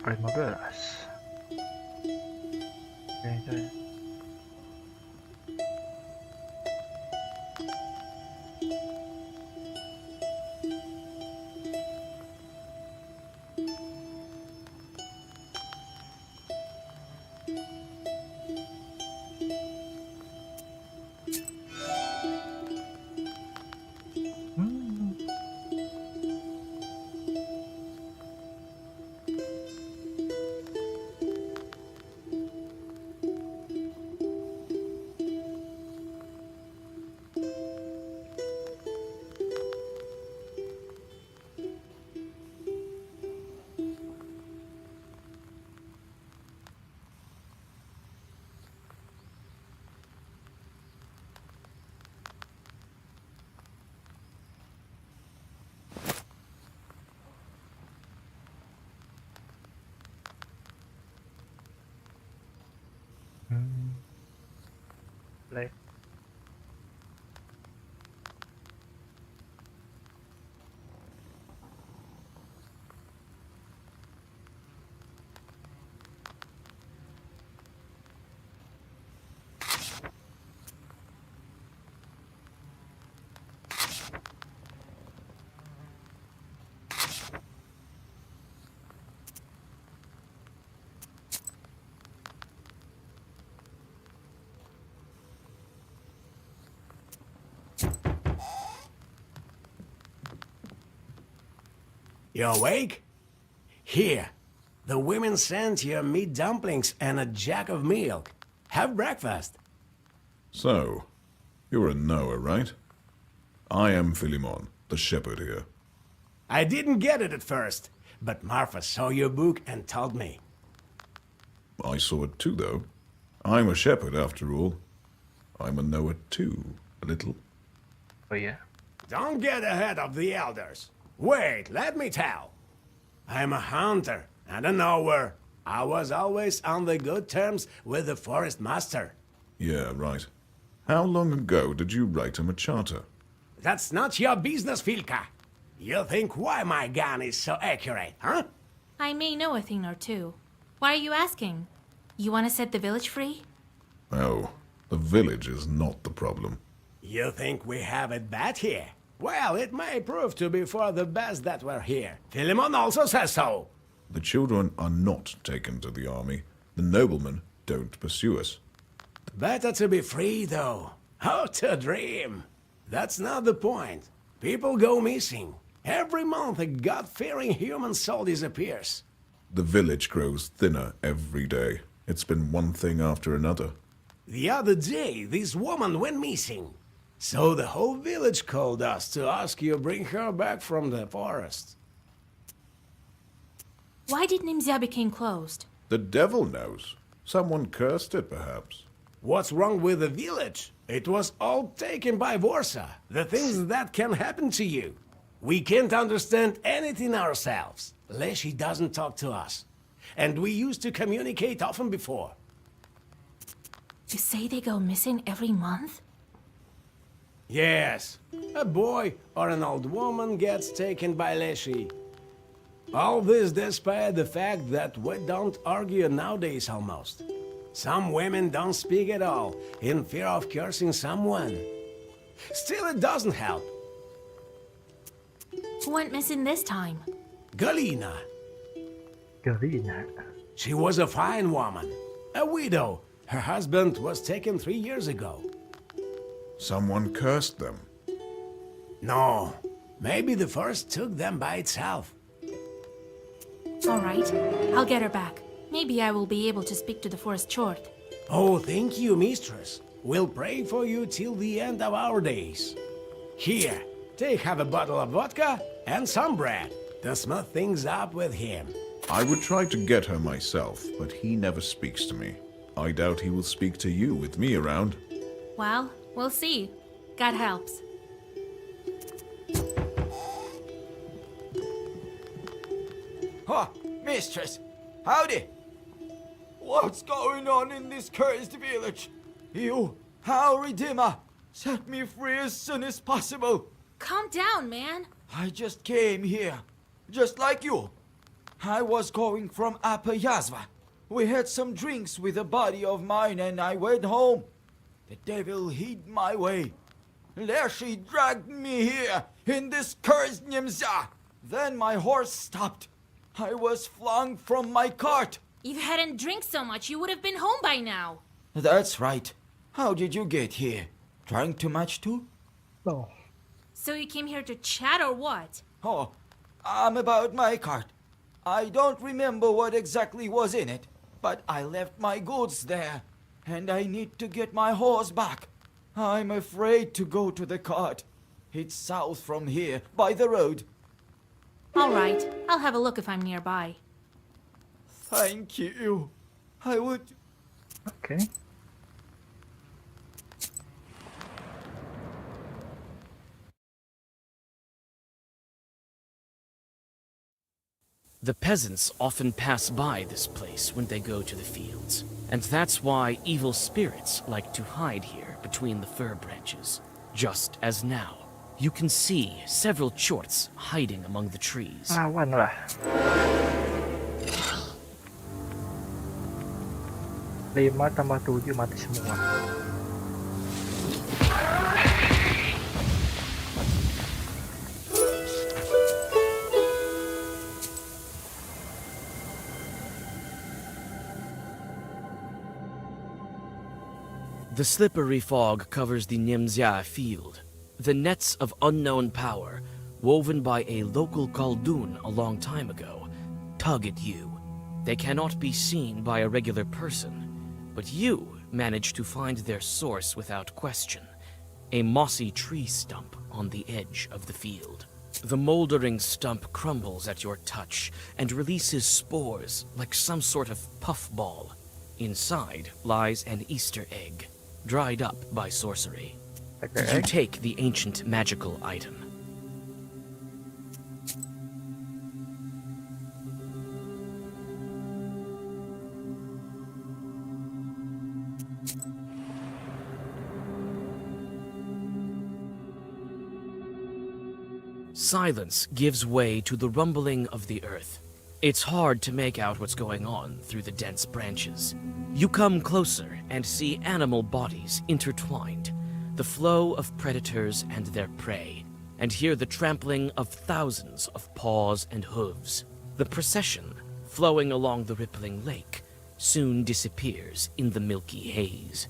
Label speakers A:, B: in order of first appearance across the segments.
A: Level 15. Oke. Black.
B: You awake? Here, the women sent you meat dumplings and a jug of milk. Have breakfast.
C: So, you're a Noah, right? I am Philemon, the shepherd here.
B: I didn't get it at first, but Marfa saw your book and told me.
C: I saw it too, though. I'm a shepherd, after all. I'm a Noah too, a little.
A: Oh yeah.
B: Don't get ahead of the elders. Wait, let me tell. I'm a hunter and a knower. I was always on the good terms with the forest master.
C: Yeah, right. How long ago did you write him a charter?
B: That's not your business, Filka. You think why my gun is so accurate, huh?
D: I may know a thing or two. Why are you asking? You want to set the village free?
C: Oh, the village is not the problem.
B: You think we have it bad here? Well, it may prove to be for the best that we're here. Philemon also says so.
C: The children are not taken to the army. The noblemen don't pursue us.
B: Better to be free, though. How to dream. That's not the point. People go missing. Every month a God-fearing human soul disappears.
C: The village grows thinner every day. It's been one thing after another.
B: The other day, this woman went missing. So the whole village called us to ask you bring her back from the forest.
D: Why did Nimzia become closed?
C: The devil knows. Someone cursed it, perhaps.
B: What's wrong with the village? It was all taken by Vorsa. The things that can happen to you. We can't understand anything ourselves. Leshy doesn't talk to us. And we used to communicate often before.
D: You say they go missing every month?
B: Yes. A boy or an old woman gets taken by Leshy. All this despite the fact that we don't argue nowadays almost. Some women don't speak at all, in fear of cursing someone. Still, it doesn't help.
D: Who went missing this time?
B: Galina.
A: Galina.
B: She was a fine woman. A widow. Her husband was taken 3 years ago.
C: Someone cursed them.
B: No. Maybe the forest took them by itself.
D: All right, I'll get her back. Maybe I will be able to speak to the forest chort.
B: Oh, thank you, mistress. We'll pray for you till the end of our days. Here, have a bottle of vodka and some bread to smooth things up with him.
C: I would try to get her myself, but he never speaks to me. I doubt he will speak to you with me around.
D: Well, we'll see. God helps.
E: Huh, mistress, howdy. What's going on in this cursed village? You, our Redeemer, set me free as soon as possible.
D: Calm down, man.
E: I just came here, just like you. I was going from Upper Yazva. We had some drinks with a buddy of mine and I went home. The devil hid my way. Leshy dragged me here in this cursed Nimza. Then my horse stopped. I was flung from my cart.
D: If you hadn't drank so much, you would have been home by now.
E: That's right. How did you get here? Drank too much too?
A: No.
D: So you came here to chat or what?
E: Oh, I'm about my cart. I don't remember what exactly was in it, but I left my goods there, and I need to get my horse back. I'm afraid to go to the cart. It's south from here, by the road.
D: All right, I'll have a look if I'm nearby.
E: Thank you. I would...
A: Okay.
F: The peasants often pass by this place when they go to the fields, and that's why evil spirits like to hide here between the fir branches. Just as now, you can see several chorts hiding among the trees.
A: Lawan lah. 5 tambah 7 mati semua.
F: The slippery fog covers the Nimzia field. The nets of unknown power, woven by a local Khaldun a long time ago, tug at you. They cannot be seen by a regular person, but you manage to find their source without question. A mossy tree stump on the edge of the field. The moldering stump crumbles at your touch and releases spores like some sort of puffball. Inside lies an Easter egg, dried up by sorcery. You take the ancient magical item. Silence gives way to the rumbling of the earth. It's hard to make out what's going on through the dense branches. You come closer and see animal bodies intertwined, the flow of predators and their prey, and hear the trampling of thousands of paws and hooves. The procession, flowing along the rippling lake, soon disappears in the milky haze.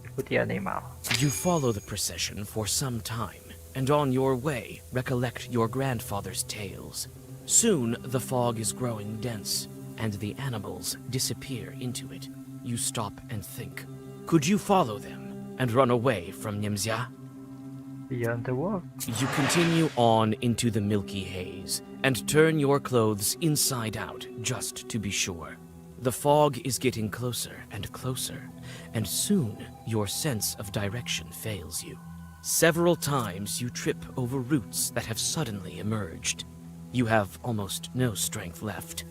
A: Ikuti animal.
F: You follow the procession for some time, and on your way recollect your grandfather's tales. Soon the fog is growing dense, and the animals disappear into it. You stop and think. Could you follow them and run away from Nimzia?
A: Beyond the wall.
F: You continue on into the milky haze and turn your clothes inside out just to be sure. The fog is getting closer and closer, and soon your sense of direction fails you. Several times you trip over roots that have suddenly emerged. You have almost no strength left.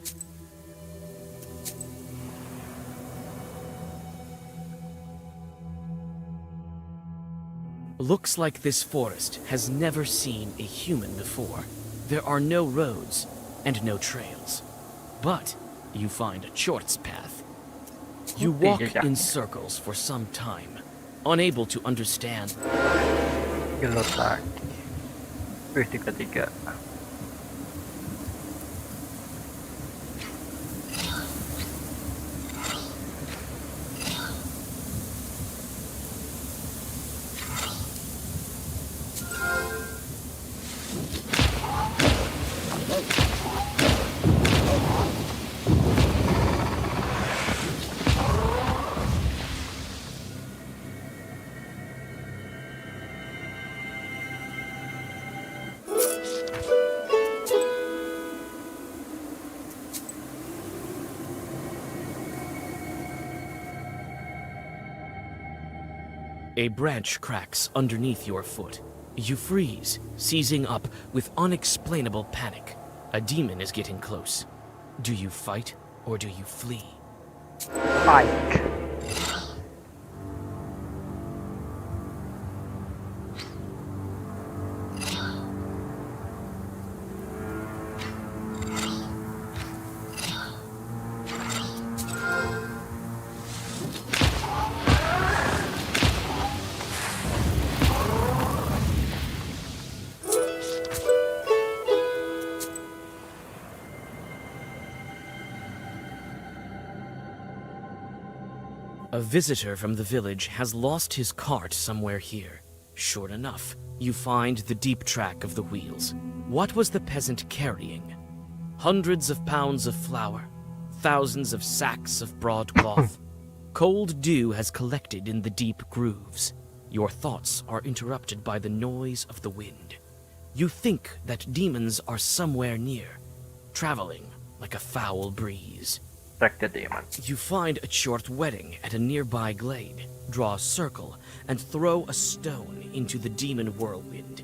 F: Looks like this forest has never seen a human before. There are no roads and no trails. But you find a short's path. You walk in circles for some time, unable to understand.
A: Gelot lagi. Wih, 3-3.
F: A branch cracks underneath your foot. You freeze, seizing up with unexplainable panic. A demon is getting close. Do you fight or do you flee?
A: Fight.
F: A visitor from the village has lost his cart somewhere here. Sure enough, you find the deep track of the wheels. What was the peasant carrying? Hundreds of pounds of flour, thousands of sacks of broadcloth. Cold dew has collected in the deep grooves. Your thoughts are interrupted by the noise of the wind. You think that demons are somewhere near, traveling like a foul breeze.
A: Track the demon.
F: You find a short wedding at a nearby glade, draw a circle, and throw a stone into the demon whirlwind.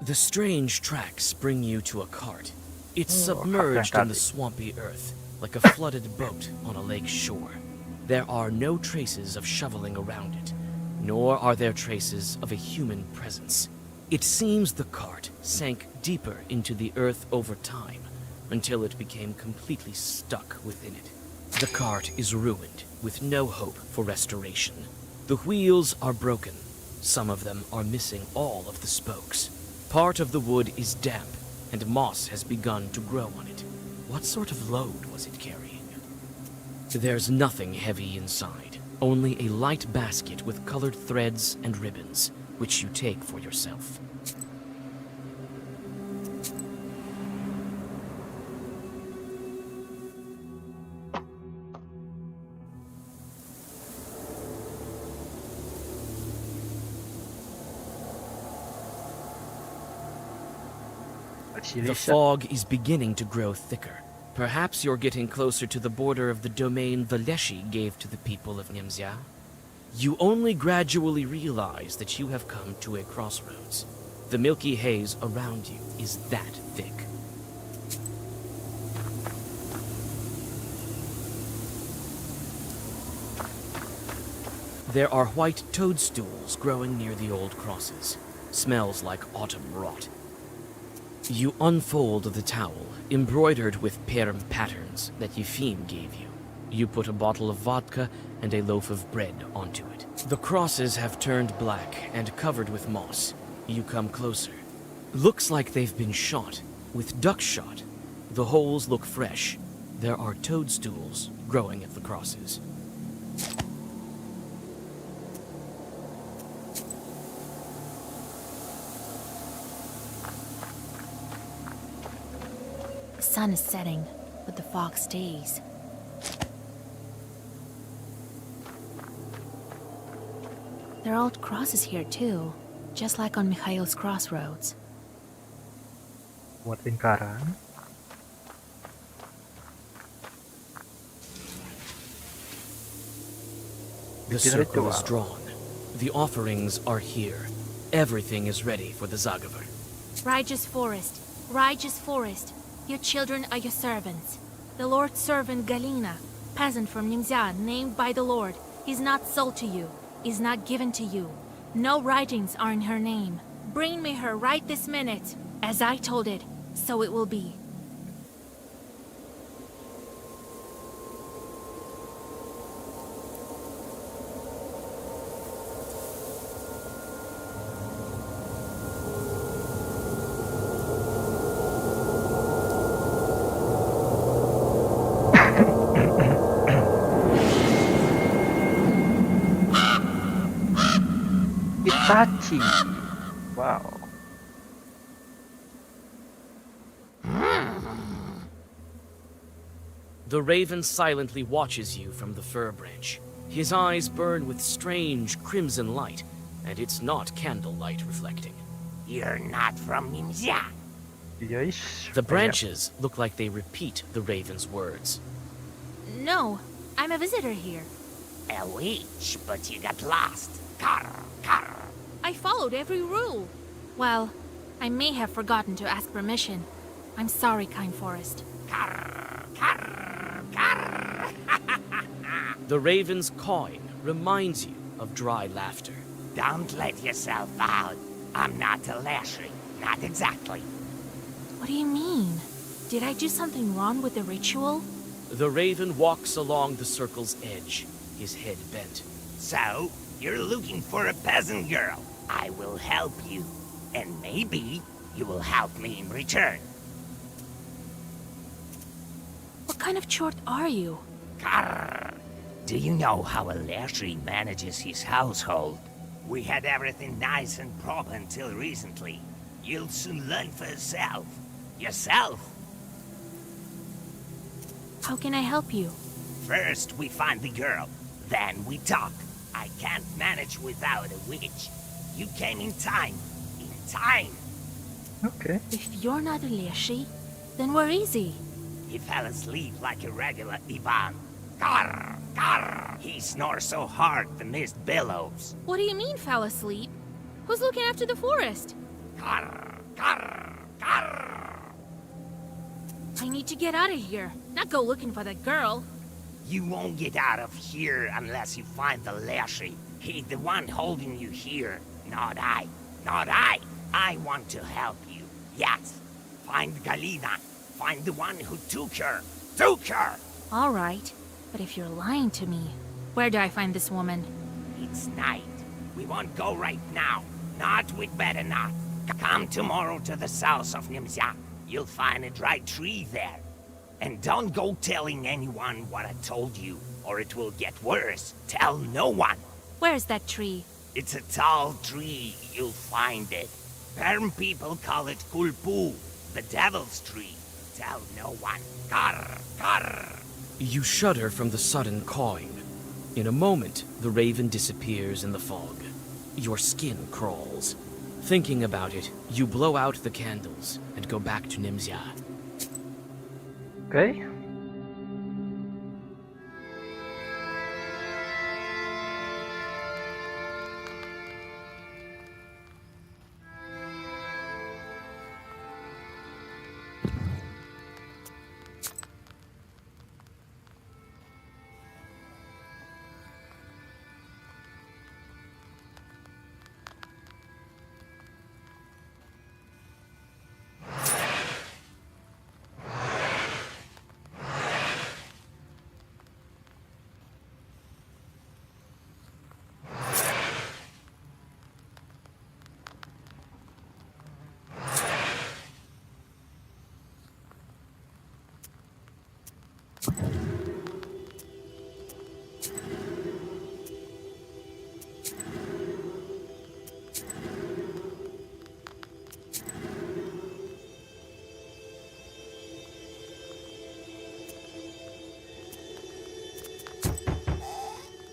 F: The strange tracks bring you to a cart. It's submerged in the swampy earth, like a flooded boat on a lake shore. There are no traces of shoveling around it, nor are there traces of a human presence. It seems the cart sank deeper into the earth over time, until it became completely stuck within it. The cart is ruined, with no hope for restoration. The wheels are broken. Some of them are missing all of the spokes. Part of the wood is damp, and moss has begun to grow on it. What sort of load was it carrying? There's nothing heavy inside, only a light basket with colored threads and ribbons, which you take for yourself. The fog is beginning to grow thicker. Perhaps you're getting closer to the border of the domain Valeshi gave to the people of Nimzia. You only gradually realize that you have come to a crossroads. The milky haze around you is that thick. There are white toadstools growing near the old crosses. Smells like autumn rot. You unfold the towel, embroidered with Perm patterns that Yefim gave you. You put a bottle of vodka and a loaf of bread onto it. The crosses have turned black and covered with moss. You come closer. Looks like they've been shot, with duck shot. The holes look fresh. There are toadstools growing at the crosses.
D: The sun is setting, but the fog stays. There are old crosses here too, just like on Mikhail's crossroads.
A: Buat lingkaran.
F: The circle is drawn. The offerings are here. Everything is ready for the Zagavar.
D: Righteous forest, righteous forest. Your children are your servants. The Lord's servant Galina, peasant from Nimzia, named by the Lord, is not sold to you, is not given to you. No writings are in her name. Bring me her right this minute. As I told it, so it will be.
A: Itachi. Wow.
F: The raven silently watches you from the fir branch. His eyes burn with strange crimson light, and it's not candlelight reflecting.
G: You're not from Nimzia.
A: Yes.
F: The branches look like they repeat the raven's words.
D: No, I'm a visitor here.
G: A witch, but you got lost. Carr, carr.
D: I followed every rule. Well, I may have forgotten to ask permission. I'm sorry, kind forest.
G: Carr, carr, carr.
F: The raven's cawing reminds you of dry laughter.
G: Don't let yourself out. I'm not a lassie. Not exactly.
D: What do you mean? Did I do something wrong with the ritual?
F: The raven walks along the circle's edge, his head bent.
G: So, you're looking for a peasant girl. I will help you. And maybe you will help me in return.
D: What kind of chort are you?
G: Carr. Do you know how a lassie manages his household? We had everything nice and proper until recently. You'll soon learn for yourself. Yourself!
D: How can I help you?
G: First, we find the girl. Then we talk. I can't manage without a witch. You came in time. In time!
A: Okay.
D: If you're not a Leshy, then we're easy.
G: He fell asleep like a regular Ivan. Carr! Carr! He snores so hard the mist billows.
D: What do you mean, fell asleep? Who's looking after the forest?
G: Carr! Carr! Carr!
D: I need to get out of here, not go looking for that girl.
G: You won't get out of here unless you find the Lashy. He's the one holding you here, not I. Not I. I want to help you. Yes. Find Galina. Find the one who took her. Took her!
D: All right, but if you're lying to me, where do I find this woman?
G: It's night. We won't go right now. Not, we'd better not. Come tomorrow to the south of Nimzia. You'll find a dry tree there. And don't go telling anyone what I told you, or it will get worse. Tell no one.
D: Where's that tree?
G: It's a tall tree. You'll find it. Perm people call it Kulpu, the devil's tree. Tell no one. Carr, carr.
F: You shudder from the sudden cawing. In a moment, the raven disappears in the fog. Your skin crawls. Thinking about it, you blow out the candles and go back to Nimzia.
A: Okay.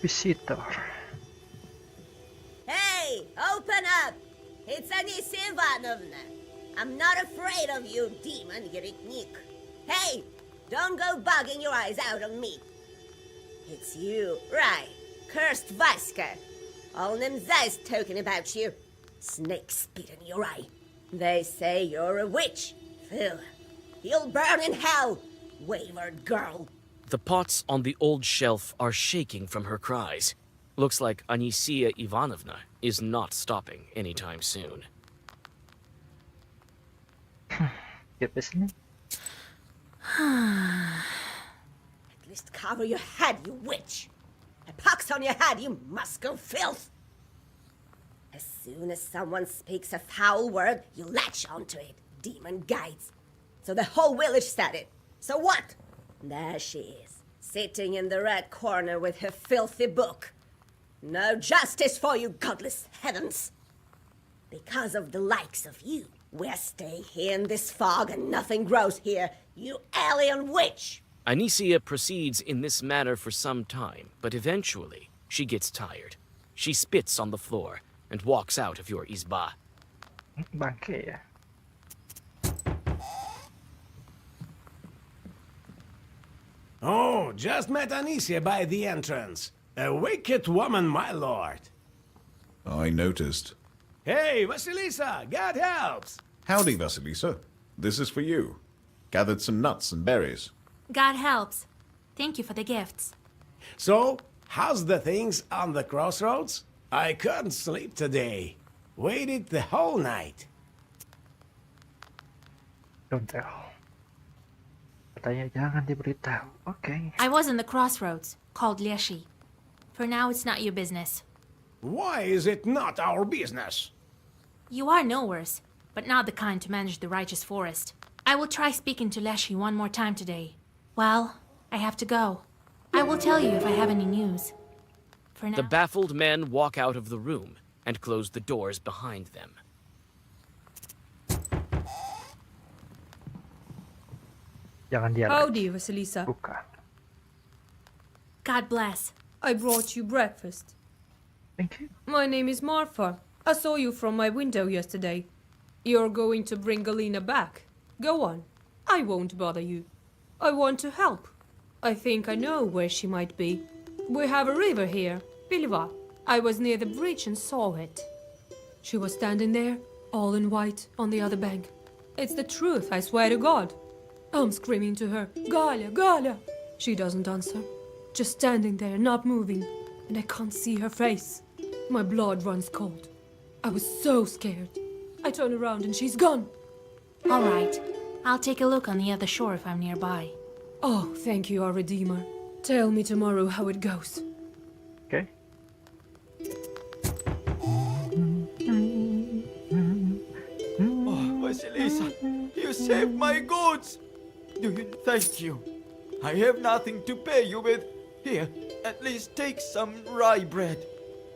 A: Visitor.
H: Hey, open up! It's Anisia Ivanovna. I'm not afraid of you, demon Yeriknik. Hey, don't go bugging your eyes out on me. It's you, right? Cursed Vaska. All Nimzai's talking about you. Snake spit in your eye. They say you're a witch. Phil, you'll burn in hell, wayward girl.
F: The pots on the old shelf are shaking from her cries. Looks like Anisia Ivanovna is not stopping anytime soon.
A: Keep listening.
H: At least cover your head, you witch. A pox on your head, you Moscow filth. As soon as someone speaks a foul word, you latch onto it, demon guides. So the whole village said it. So what? There she is, sitting in the red corner with her filthy book. No justice for you, godless heavens. Because of the likes of you, we'll stay here in this fog and nothing grows here, you alien witch.
F: Anicia proceeds in this manner for some time, but eventually she gets tired. She spits on the floor and walks out of your izba.
A: Bangke ya.
B: Oh, just met Anicia by the entrance. A wicked woman, my lord.
C: I noticed.
B: Hey, Vasilisa, God helps.
C: Howdy, Vasilisa. This is for you. Gathered some nuts and berries.
D: God helps. Thank you for the gifts.
B: So, how's the things on the crossroads? I couldn't sleep today. Waited the whole night.
A: Don't tell. Katanya jangan diberitahu. Okay.
D: I was in the crossroads, called Leshi. For now, it's not your business.
B: Why is it not our business?
D: You are knowers, but not the kind to manage the righteous forest. I will try speaking to Leshi one more time today. Well, I have to go. I will tell you if I have any news. For now...
F: The baffled men walk out of the room and close the doors behind them.
A: Jangan dia
I: Howdy, Vasilisa.
A: buka.
D: God bless.
I: I brought you breakfast.
A: Thank you.
I: My name is Marfa. I saw you from my window yesterday. You're going to bring Galina back. Go on. I won't bother you. I want to help. I think I know where she might be. We have a river here, Piliva. I was near the bridge and saw it. She was standing there, all in white, on the other bank. It's the truth, I swear to God. I'm screaming to her, Galia, Galia! She doesn't answer. Just standing there, not moving. And I can't see her face. My blood runs cold. I was so scared. I turn around and she's gone.
D: All right. I'll take a look on the other shore if I'm nearby.
I: Oh, thank you, our Redeemer. Tell me tomorrow how it goes.
A: Okay.
E: Oh, Vasilisa, you saved my goods. Thank you. I have nothing to pay you with. Here, at least take some rye bread.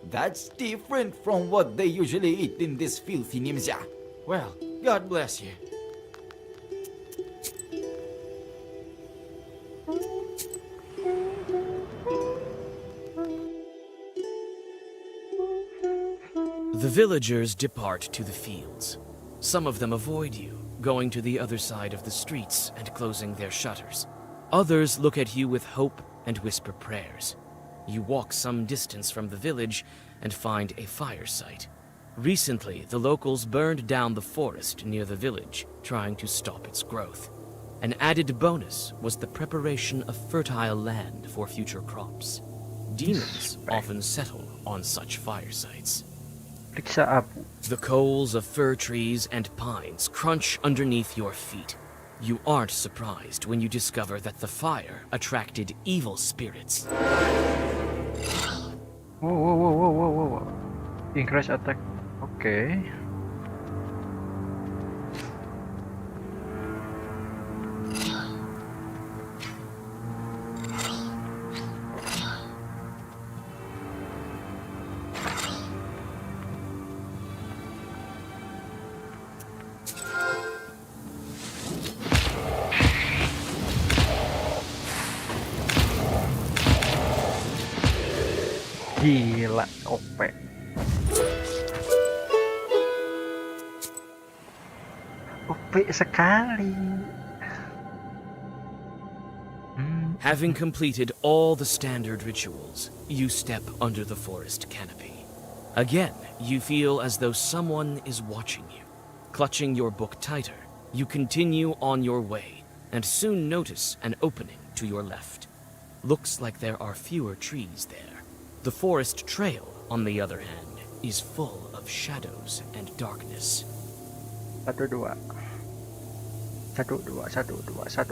E: That's different from what they usually eat in this filthy Nimzia. Well, God bless you.
F: The villagers depart to the fields. Some of them avoid you, going to the other side of the streets and closing their shutters. Others look at you with hope and whisper prayers. You walk some distance from the village and find a fire site. Recently, the locals burned down the forest near the village, trying to stop its growth. An added bonus was the preparation of fertile land for future crops. Demons often settle on such fire sites.
A: Periksa abu.
F: The coals of fir trees and pines crunch underneath your feet. You aren't surprised when you discover that the fire attracted evil spirits.
A: Whoa. Increase attack. Okay. Gila, OP. OP sekali.
F: Having completed all the standard rituals, you step under the forest canopy. Again, you feel as though someone is watching you. Clutching your book tighter, you continue on your way and soon notice an opening to your left. Looks like there are fewer trees there. The forest trail, on the other hand, is full of shadows and darkness.
A: 1, 2. 1, 2, 1, 2, 1, 2, 1, 2,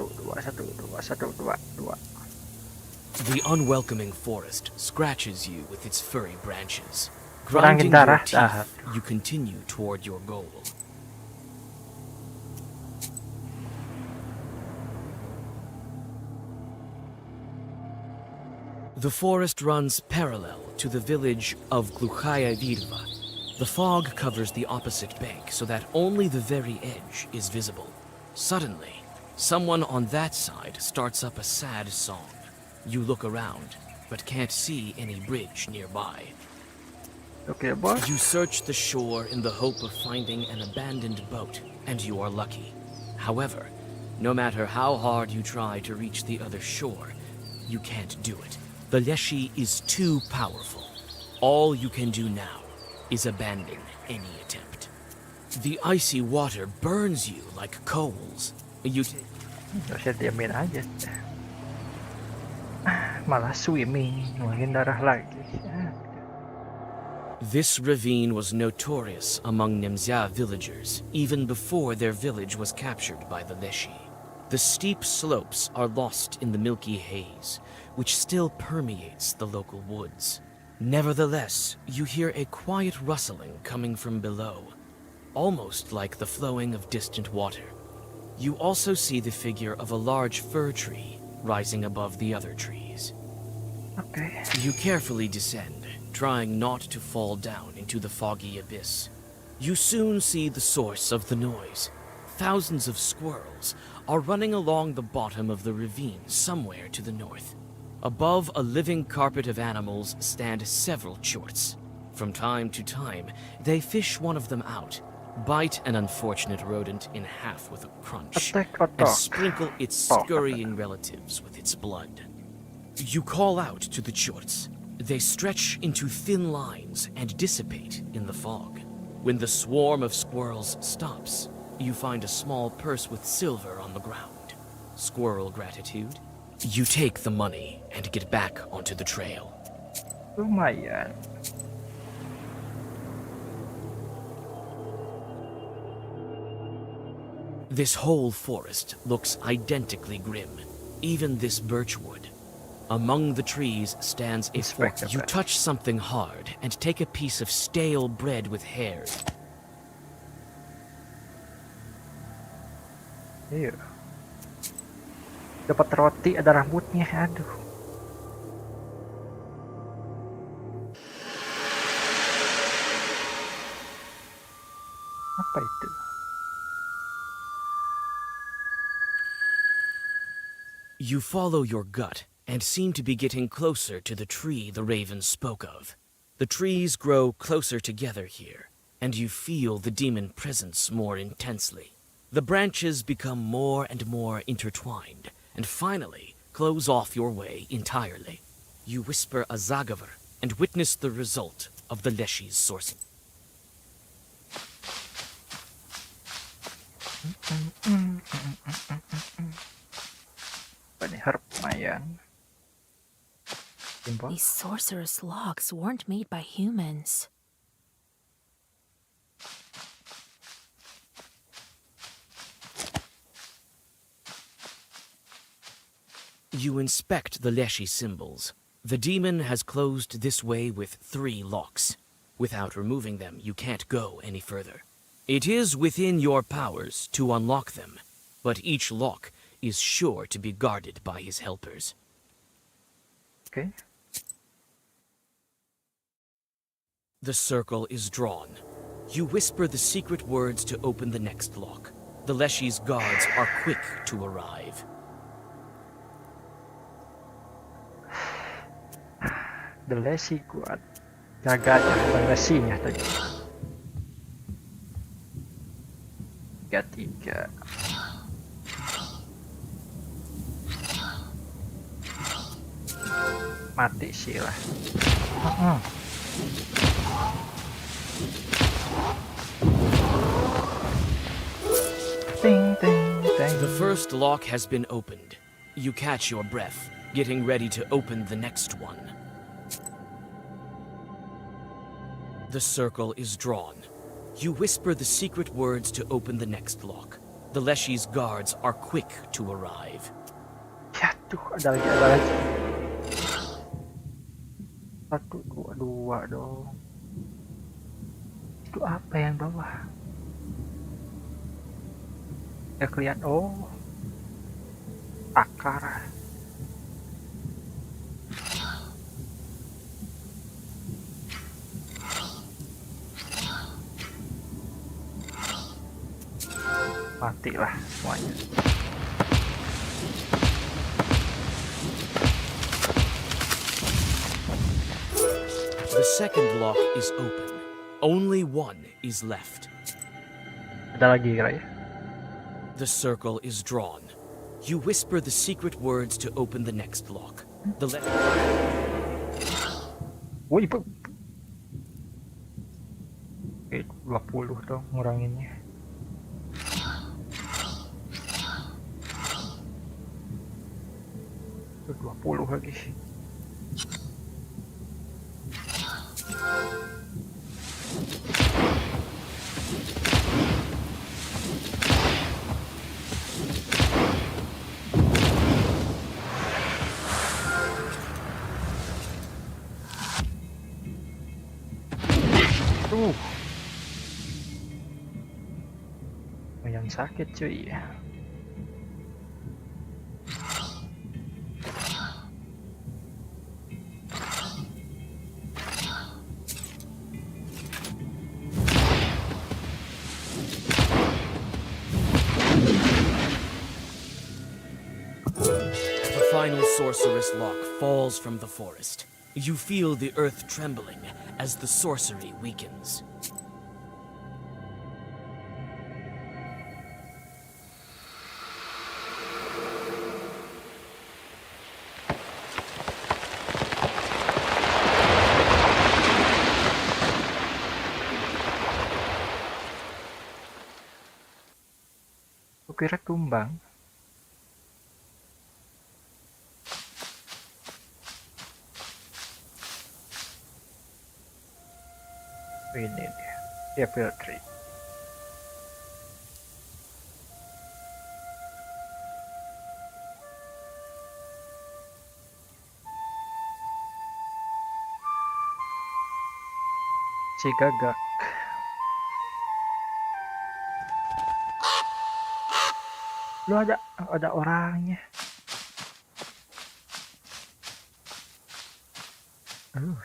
A: 1, 2.
F: The unwelcoming forest scratches you with its furry branches.
A: Kurangin
F: Grinding your
A: darah,
F: teeth,
A: jahat.
F: you continue toward your goal. The forest runs parallel to the village of Gluchaya Virva. The fog covers the opposite bank so that only the very edge is visible. Suddenly, Someone on that side starts up a sad song. You look around, but can't see any bridge nearby.
A: Oke, bos.
F: You search the shore in the hope of finding an abandoned boat, and you are lucky. However, no matter how hard you try to reach the other shore, you can't do it. The Leshy is too powerful. All you can do now is abandon any attempt. The icy water burns you like coals.
A: Saya diamin aja. Malah swimming, ngeluarin darah lagi.
F: This ravine was notorious among Nimzia villagers, even before their village was captured by the Leshy. The steep slopes are lost in the milky haze, which still permeates the local woods. Nevertheless, you hear a quiet rustling coming from below, almost like the flowing of distant water. You also see the figure of a large fir tree rising above the other trees.
A: Okay.
F: You carefully descend, trying not to fall down into the foggy abyss. You soon see the source of the noise. Thousands of squirrels are running along the bottom of the ravine somewhere to the north. Above a living carpet of animals stand several chorts. From time to time, they fish one of them out, bite an unfortunate rodent in half with a crunch,
A: Attack or
F: and
A: talk?
F: sprinkle its
A: Talk.
F: scurrying relatives with its blood. You call out to the chorts. They stretch into thin lines and dissipate in the fog. When the swarm of squirrels stops, you find a small purse with silver on the ground. Squirrel gratitude. You take the money and get back onto the trail.
A: Lumayan.
F: This whole forest looks identically grim, even this birchwood. Among the trees stands a fork.
A: Inspector
F: You
A: Brett.
F: touch something hard and take a piece of stale bread with hairs.
A: Iya. Dapat roti ada rambutnya, aduh. Apa itu?
F: You follow your gut and seem to be getting closer to the tree the raven spoke of. The trees grow closer together here, and you feel the demon presence more intensely. The branches become more and more intertwined, and finally close off your way entirely. You whisper a zagavar and witness the result of the Leshy's sourcing.
A: Apa nih, herb lumayan. Timbal.
D: These sorcerous logs weren't made by humans.
F: You inspect the Leshy symbols. The demon has closed this way with 3 locks. Without removing them, you can't go any further. It is within your powers to unlock them, but each lock is sure to be guarded by his helpers.
A: Oke.
F: The circle is drawn. You whisper the secret words to open the next lock. The Leshy's guards are quick to arrive.
A: The Leshy kuat. Jaga Leshy-nya tadi. 3. Mati sih lah. Ting, ting, ting.
F: The first lock has been opened. You catch your breath, getting ready to open the next one. The circle is drawn. You whisper the secret words to open the next lock. The Leshy's guards are quick to arrive.
A: Jatuh, ada lagi. 1, 2, 2 dong. Itu apa yang bawah? Ya kelihatan. Oh, akar. Matilah semuanya.
F: The second lock is open. Only one is left.
A: Ada lagi kira ya?
F: The circle is drawn. You whisper the secret words to open the next lock. The letter.
A: Wih, oke, 20 dong nguranginnya. Tuh, 20 lagi. Lumayan sakit cuy.
F: The final sorceress lock falls from the forest. You feel the earth trembling as the sorcery weakens.
A: Kukira tumbang. Ini dia filtry. Si gagak. Lu ada orangnya.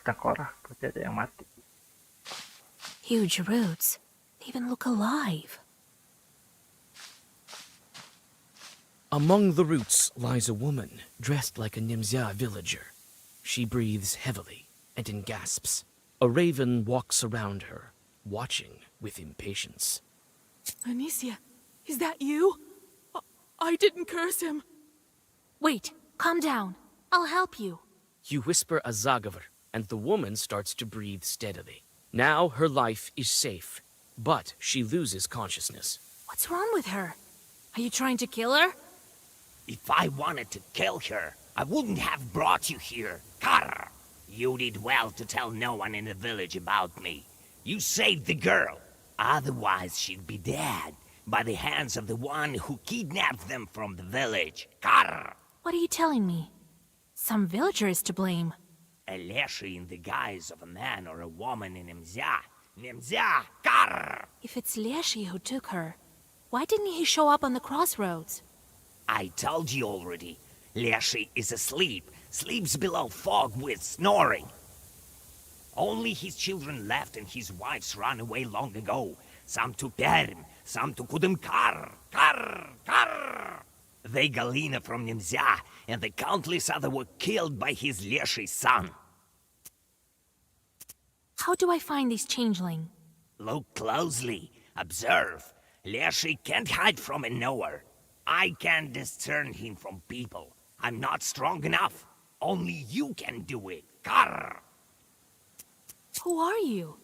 A: Tengkorak, berarti ada yang mati.
D: Huge roots. They even look alive.
F: Among the roots lies a woman dressed like a Nimzia villager. She breathes heavily and in gasps. A raven walks around her, watching with impatience.
J: Anicia, is that you? I didn't curse him.
D: Wait, calm down. I'll help you.
F: You whisper a Zagavar, and the woman starts to breathe steadily. Now her life is safe, but she loses consciousness.
D: What's wrong with her? Are you trying to kill her?
G: If I wanted to kill her, I wouldn't have brought you here. Karr! You did well to tell no one in the village about me. You saved the girl. Otherwise, she'd be dead by the hands of the one who kidnapped them from the village. Karr!
D: What are you telling me? Some villager is to blame.
G: A Leshy in the guise of a man or a woman in Nimzia. Nimzia! Karr!
D: If it's Leshy who took her, why didn't he show up on the crossroads?
G: I told you already. Leshy is asleep. Sleeps below fog with snoring. Only his children left and his wives ran away long ago. Some to Perm, some to Kudum Karr. They Galina from Nimzia, and the countless other were killed by his Leshy son.
D: How do I find this changeling?
G: Look closely. Observe. Leshy can't hide from a knower. I can discern him from people. I'm not strong enough. Only you can do it. Karr!
D: Who are you?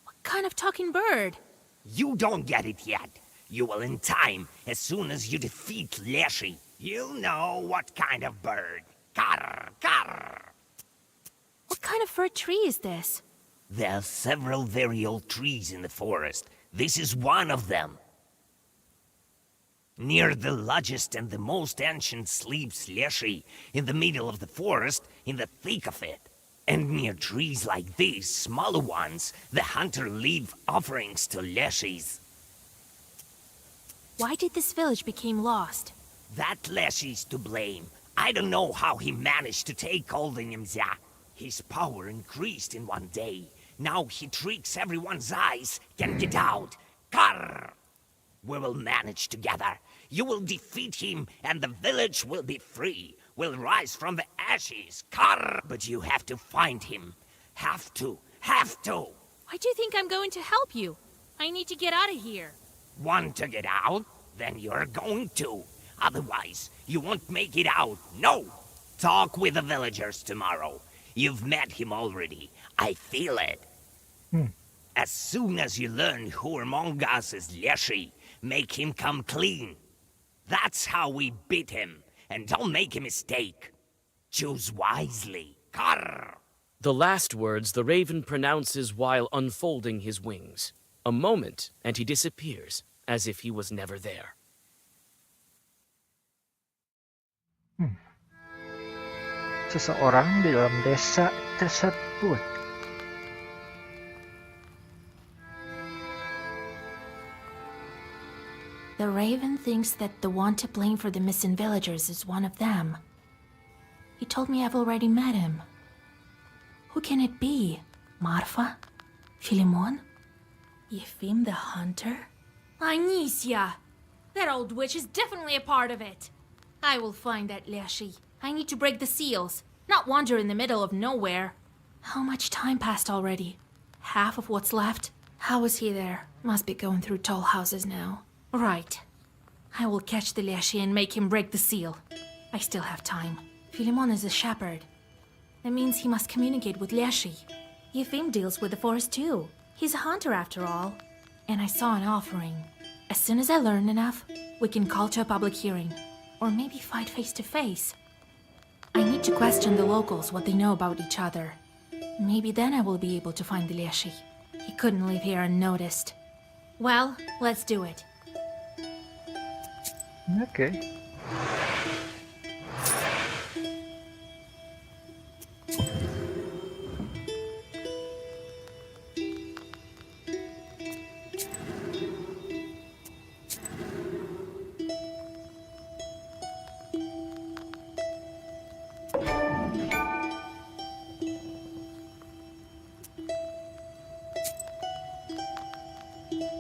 D: What kind of talking bird?
G: You don't get it yet. You will in time, as soon as you defeat Leshy. You'll know what kind of bird. Karr! Karr!
D: What kind of fir tree is this?
G: There are several very old trees in the forest. This is one of them. Near the largest and the most ancient sleeps Leshy, in the middle of the forest, in the thick of it. And near trees like these, smaller ones, the hunter leave offerings to Leshies.
D: Why did this village become lost?
G: That Leshy's to blame. I don't know how he managed to take all the Nimzia. His power increased in one day. Now he tricks everyone's eyes. Can get out. Karr! We will manage together. You will defeat him, and the village will be free. Will rise from the ashes. Karr! But you have to find him. Have to. Have to.
D: Why do you think I'm going to help you? I need to get out of here.
G: Want to get out? Then you're going to. Otherwise, you won't make it out. No! Talk with the villagers tomorrow. You've met him already. I feel it. As soon as you learn who among us is Leshy, make him come clean. That's how we beat him. And don't make a mistake. Choose wisely. Karr!
F: The last words the raven pronounces while unfolding his wings. A moment, and he disappears, as if he was never there.
A: Seseorang di dalam desa tersebut.
D: The raven thinks that the one to blame for the missing villagers is one of them. He told me I've already met him. Who can it be? Marfa? Philemon? Yefim the hunter? Anicia! That old witch is definitely a part of it. I will find that Leshy. I need to break the seals, not wander in the middle of nowhere. How much time passed already? Half of what's left? How is he there? Must be going through tall houses now. Right. I will catch the Leshy and make him break the seal. I still have time. Philemon is a shepherd. That means he must communicate with Leshy. Yefim deals with the forest too. He's a hunter after all. And I saw an offering. As soon as I learn enough, we can call to a public hearing. Or maybe fight face to face. I need to question the locals what they know about each other. Maybe then I will be able to find the Leshy. He couldn't live here unnoticed. Well, let's do it.
A: Oke.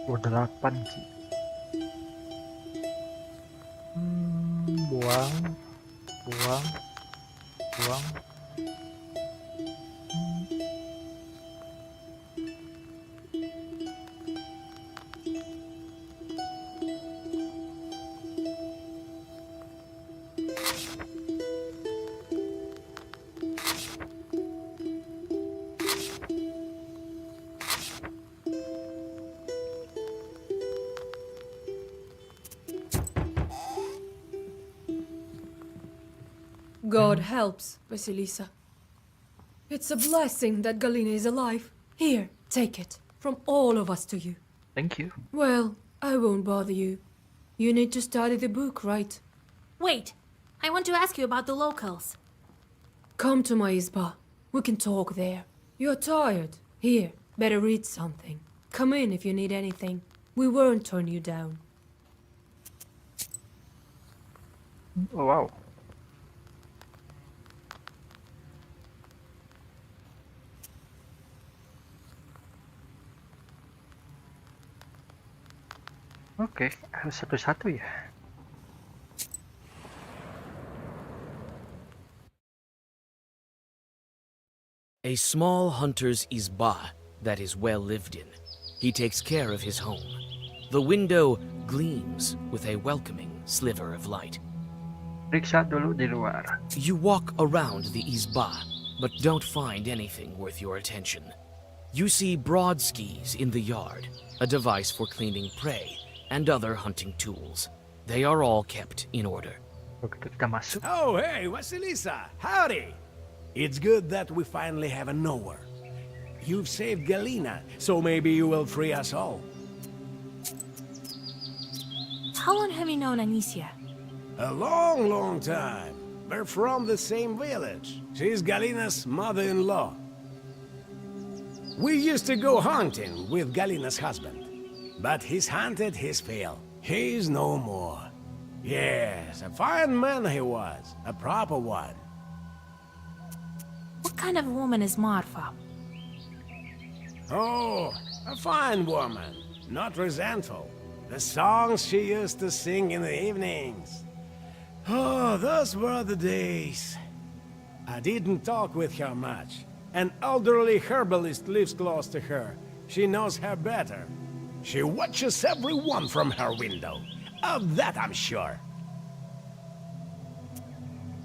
A: Udah 8 Ki. Buang.
I: God helps, Vasilisa. It's a blessing that Galina is alive. Here, take it. From all of us to you.
A: Thank you.
I: Well, I won't bother you. You need to study the book, right?
D: Wait, I want to ask you about the locals.
I: Come to my izba. We can talk there. You're tired. Here, better read something. Come in if you need anything. We won't turn you down.
A: Oh, wow. Oke, harus satu-satu ya.
F: A small hunter's izba that is well lived in. He takes care of his home. The window gleams with a welcoming sliver of light.
A: Periksa dulu di luar.
F: You walk around the izba, but don't find anything worth your attention. You see broad skis in the yard, a device for cleaning prey, and other hunting tools. They are all kept in order.
A: Begitu kita masuk.
B: Oh, hey, Vasilisa, howdy! It's good that we finally have a knower. You've saved Galina, so maybe you will free us all.
D: How long have you known Anicia?
B: A long, long time. We're from the same village. She's Galina's mother-in-law. We used to go hunting with Galina's husband. But he's hunted his fill. He's no more. Yes, a fine man he was. A proper one.
D: What kind of woman is Marfa?
B: Oh, a fine woman. Not resentful. The songs she used to sing in the evenings. Oh, those were the days. I didn't talk with her much. An elderly herbalist lives close to her. She knows her better. She watches everyone from her window. Of that I'm sure.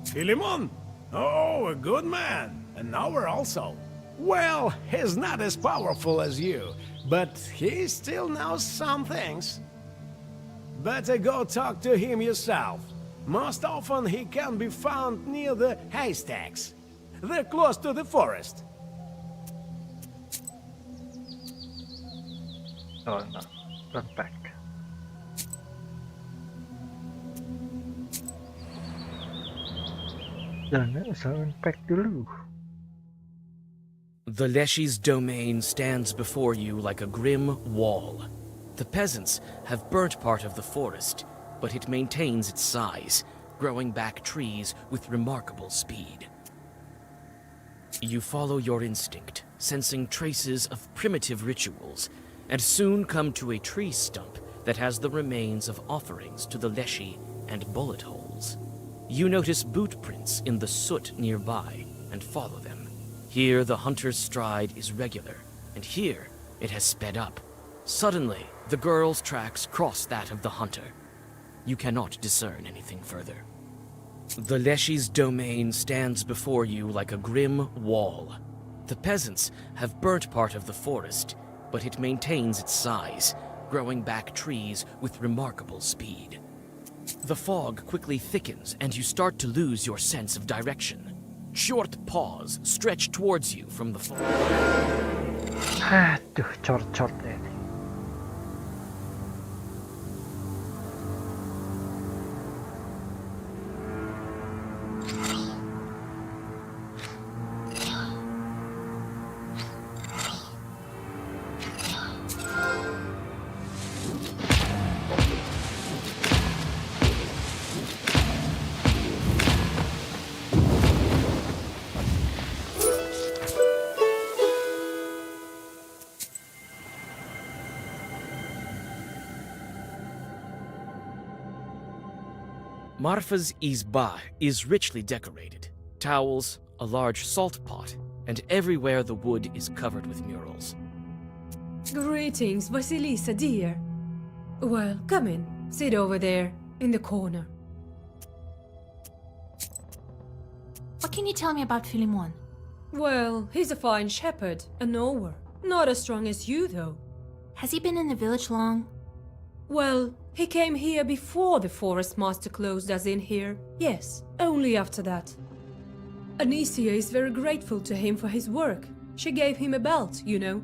B: Philemon? Oh, a good man. An hour also. Well, he's not as powerful as you, but he still knows some things. Better go talk to him yourself. Most often he can be found near the haystacks. They're close to the forest.
A: Oh no, run back. Jangan run back dulu.
F: The Leshy's domain stands before you like a grim wall. The peasants have burnt part of the forest, but it maintains its size, growing back trees with remarkable speed. You follow your instinct, sensing traces of primitive rituals, and soon come to a tree stump that has the remains of offerings to the Leshy and bullet holes. You notice boot prints in the soot nearby and follow them. Here the hunter's stride is regular, and here it has sped up. Suddenly, the girl's tracks cross that of the hunter. You cannot discern anything further. The Leshy's domain stands before you like a grim wall. The peasants have burnt part of the forest, but it maintains its size, growing back trees with remarkable speed. The fog quickly thickens and you start to lose your sense of direction. Short paws stretch towards you from the fog.
A: Aduh, cor-cor deh.
F: Marfa's izba is richly decorated. Towels, a large salt pot, and everywhere the wood is covered with murals.
I: Greetings, Vasilisa, dear. Well, come in. Sit over there, in the corner.
D: What can you tell me about Philemon?
I: Well, he's a fine shepherd, a knower. Not as strong as you, though.
D: Has he been in the village long?
I: Well, he came here before the forest master closed us in here. Yes, only after that. Anicia is very grateful to him for his work. She gave him a belt, you know.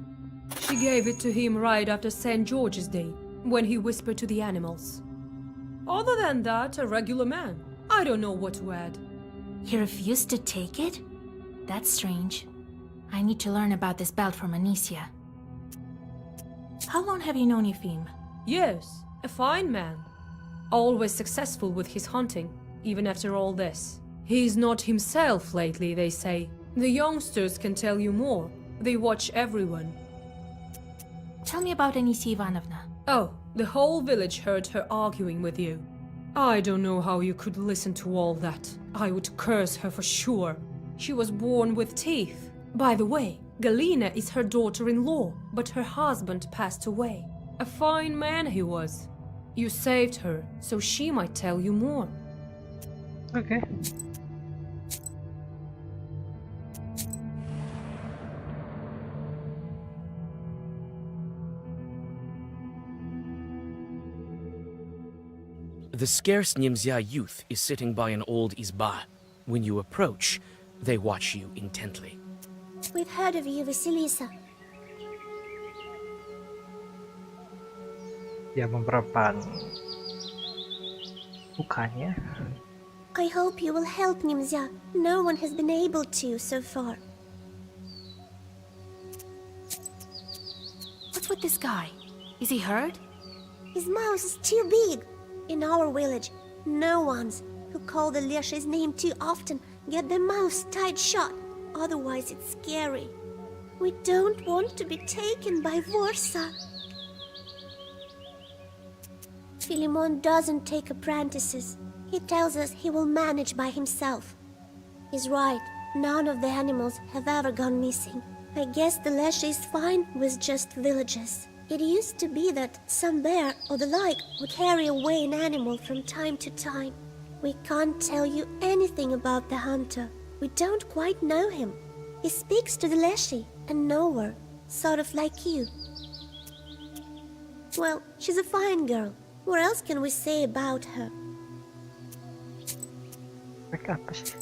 I: She gave it to him right after St. George's Day, when he whispered to the animals. Other than that, a regular man. I don't know what to add.
D: He refused to take it? That's strange. I need to learn about this belt from Anicia. How long have you known Eupheme?
I: Yes, a fine man. Always successful with his hunting, even after all this. He's not himself lately, they say. The youngsters can tell you more. They watch everyone.
D: Tell me about Anicia Ivanovna.
I: Oh, the whole village heard her arguing with you. I don't know how you could listen to all that. I would curse her for sure. She was born with teeth. By the way, Galina is her daughter-in-law, but her husband passed away. A fine man he was. You saved her, so she might tell you more.
A: Okay.
F: The scarce Nimzya youth is sitting by an old izba. When you approach, they watch you intently.
K: We've heard of you, Vasilisa.
A: Dia memperban mukanya.
K: I hope you will help Nimzya. No one has been able to so far.
D: What's with this guy? Is he hurt?
K: His mouth is too big. In our village, no ones who call the Leshy's name too often get their mouths tied shut. Otherwise, it's scary. We don't want to be taken by Vorsa. Philemon doesn't take apprentices. He tells us he will manage by himself. He's right. None of the animals have ever gone missing. I guess the Leshy's fine with just villagers. It used to be that some bear or the like would carry away an animal from time to time. We can't tell you anything about the hunter. We don't quite know him. He speaks to the Leshy and nowhere, sort of like you. Well, she's a fine girl. What else can we say about her?
A: Mereka apa sih?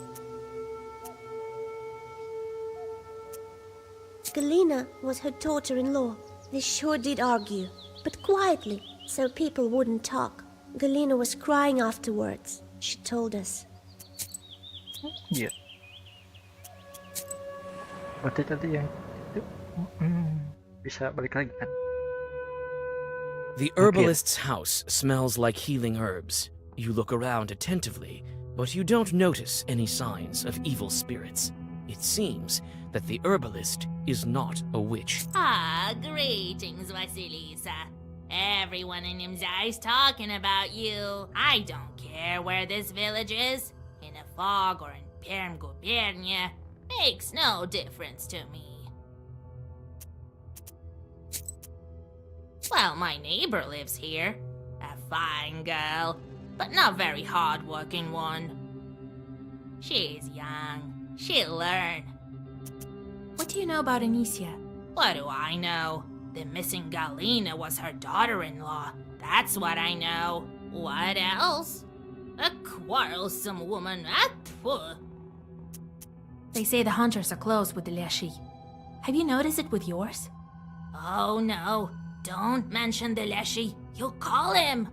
K: Galina was her daughter-in-law. They sure did argue, but quietly, so people wouldn't talk. Galina was crying afterwards, she told us.
A: Iya. Berarti tadi yang itu bisa balik lagi kan?
F: The herbalist's house smells like healing herbs. You look around attentively, but you don't notice any signs of evil spirits. It seems that the herbalist is not a witch.
D: Greetings, Vasilisa. Everyone in Nimzai is talking about you. I don't care where this village is, in a fog or in Perm Gubernia. Makes no difference to me. Well, my neighbor lives here. A fine girl, but not very hard-working one. She's young. She'll learn. What do you know about Anicia? What do I know? The missing Galina was her daughter-in-law. That's what I know. What else? A quarrelsome woman. They say the hunters are close with the Leshy. Have you noticed it with yours? Oh no, don't mention the Leshy. You'll call him.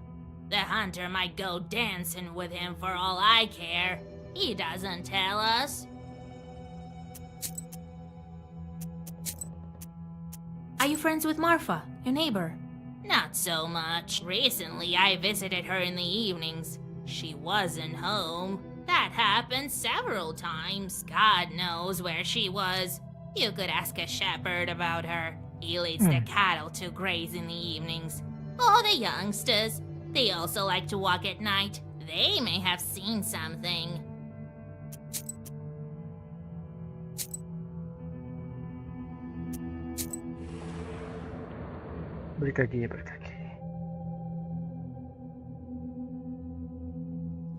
D: The hunter might go dancing with him for all I care. He doesn't tell us. Are you friends with Marfa, your neighbor? Not so much. Recently, I visited her in the evenings. She wasn't home. That happened several times. God knows where she was. You could ask a shepherd about her. He leads the cattle to graze in the evenings. Oh, the youngsters. They also like to walk at night. They may have seen something.
A: Balik lagi.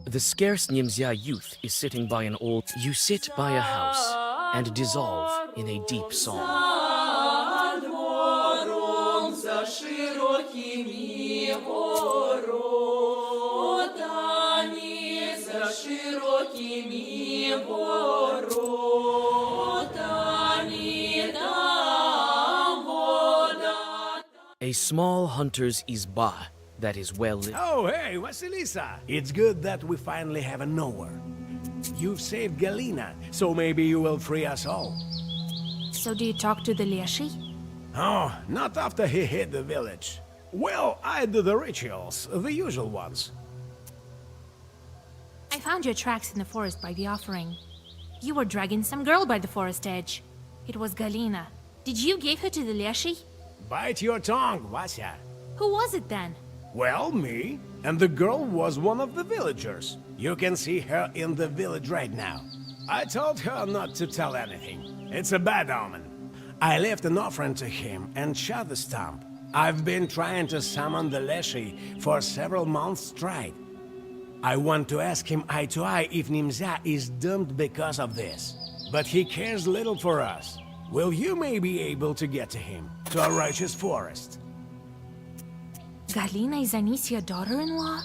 F: The scarce Nimzia youth is sitting by an old... You sit by a house and dissolve in a deep song. A small hunter's izba that is well lit.
B: Oh, hey, Vasilisa! It's good that we finally have a knower. You've saved Galina, so maybe you will free us all.
D: So do you talk to the Leshy?
B: Oh, not after he hit the village. Well, I do the rituals, the usual ones.
D: I found your tracks in the forest by the offering. You were dragging some girl by the forest edge. It was Galina. Did you give her to the Leshy?
B: Bite your tongue, Vasya.
D: Who was it then?
B: Well, me. And the girl was one of the villagers. You can see her in the village right now. I told her not to tell anything. It's a bad omen. I left an offering to him and shot the stump. I've been trying to summon the Leshy for several months straight. I want to ask him eye to eye if Nimzia is doomed because of this. But he cares little for us. Will you may be able to get to him, to a righteous forest?
D: Galina is Anisia's daughter-in-law?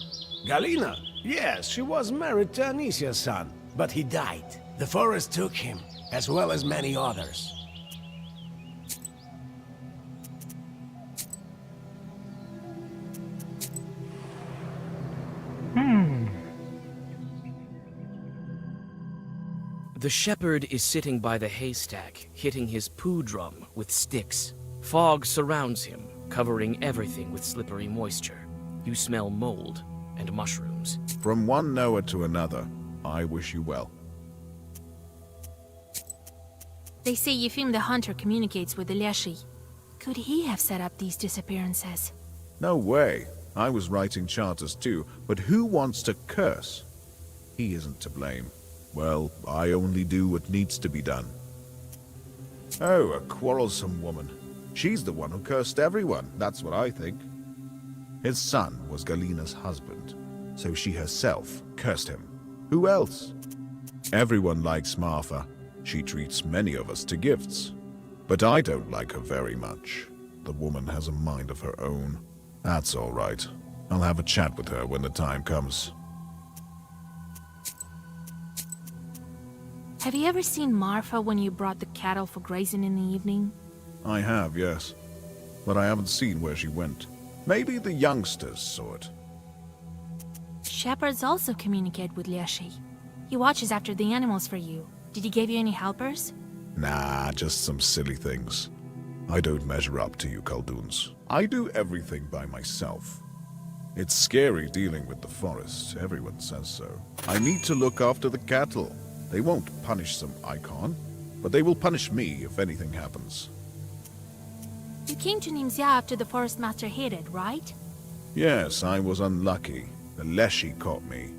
B: Galina? Yes, she was married to Anisia's son, but he died. The forest took him, as well as many others.
F: The shepherd is sitting by the haystack, hitting his poo drum with sticks. Fog surrounds him, covering everything with slippery moisture. You smell mold and mushrooms.
C: From one knower to another, I wish you well.
D: They say Yefim the hunter communicates with the Leshy. Could he have set up these disappearances?
C: No way. I was writing charters too, but who wants to curse? He isn't to blame. Well, I only do what needs to be done. Oh, a quarrelsome woman. She's the one who cursed everyone, that's what I think. His son was Galina's husband, so she herself cursed him. Who else? Everyone likes Marfa. She treats many of us to gifts. But I don't like her very much. The woman has a mind of her own. That's all right. I'll have a chat with her when the time comes.
D: Have you ever seen Marfa when you brought the cattle for grazing in the evening?
C: I have, yes. But I haven't seen where she went. Maybe the youngsters saw it.
D: Shepherds also communicate with Leshy. He watches after the animals for you. Did he give you any helpers?
C: Nah, just some silly things. I don't measure up to you Khaldoons. I do everything by myself. It's scary dealing with the forest, everyone says so. I need to look after the cattle. They won't punish some icon, but they will punish me if anything happens.
D: You came to Nimzia after the forest master hid it, right?
C: Yes, I was unlucky. The Leshy caught me.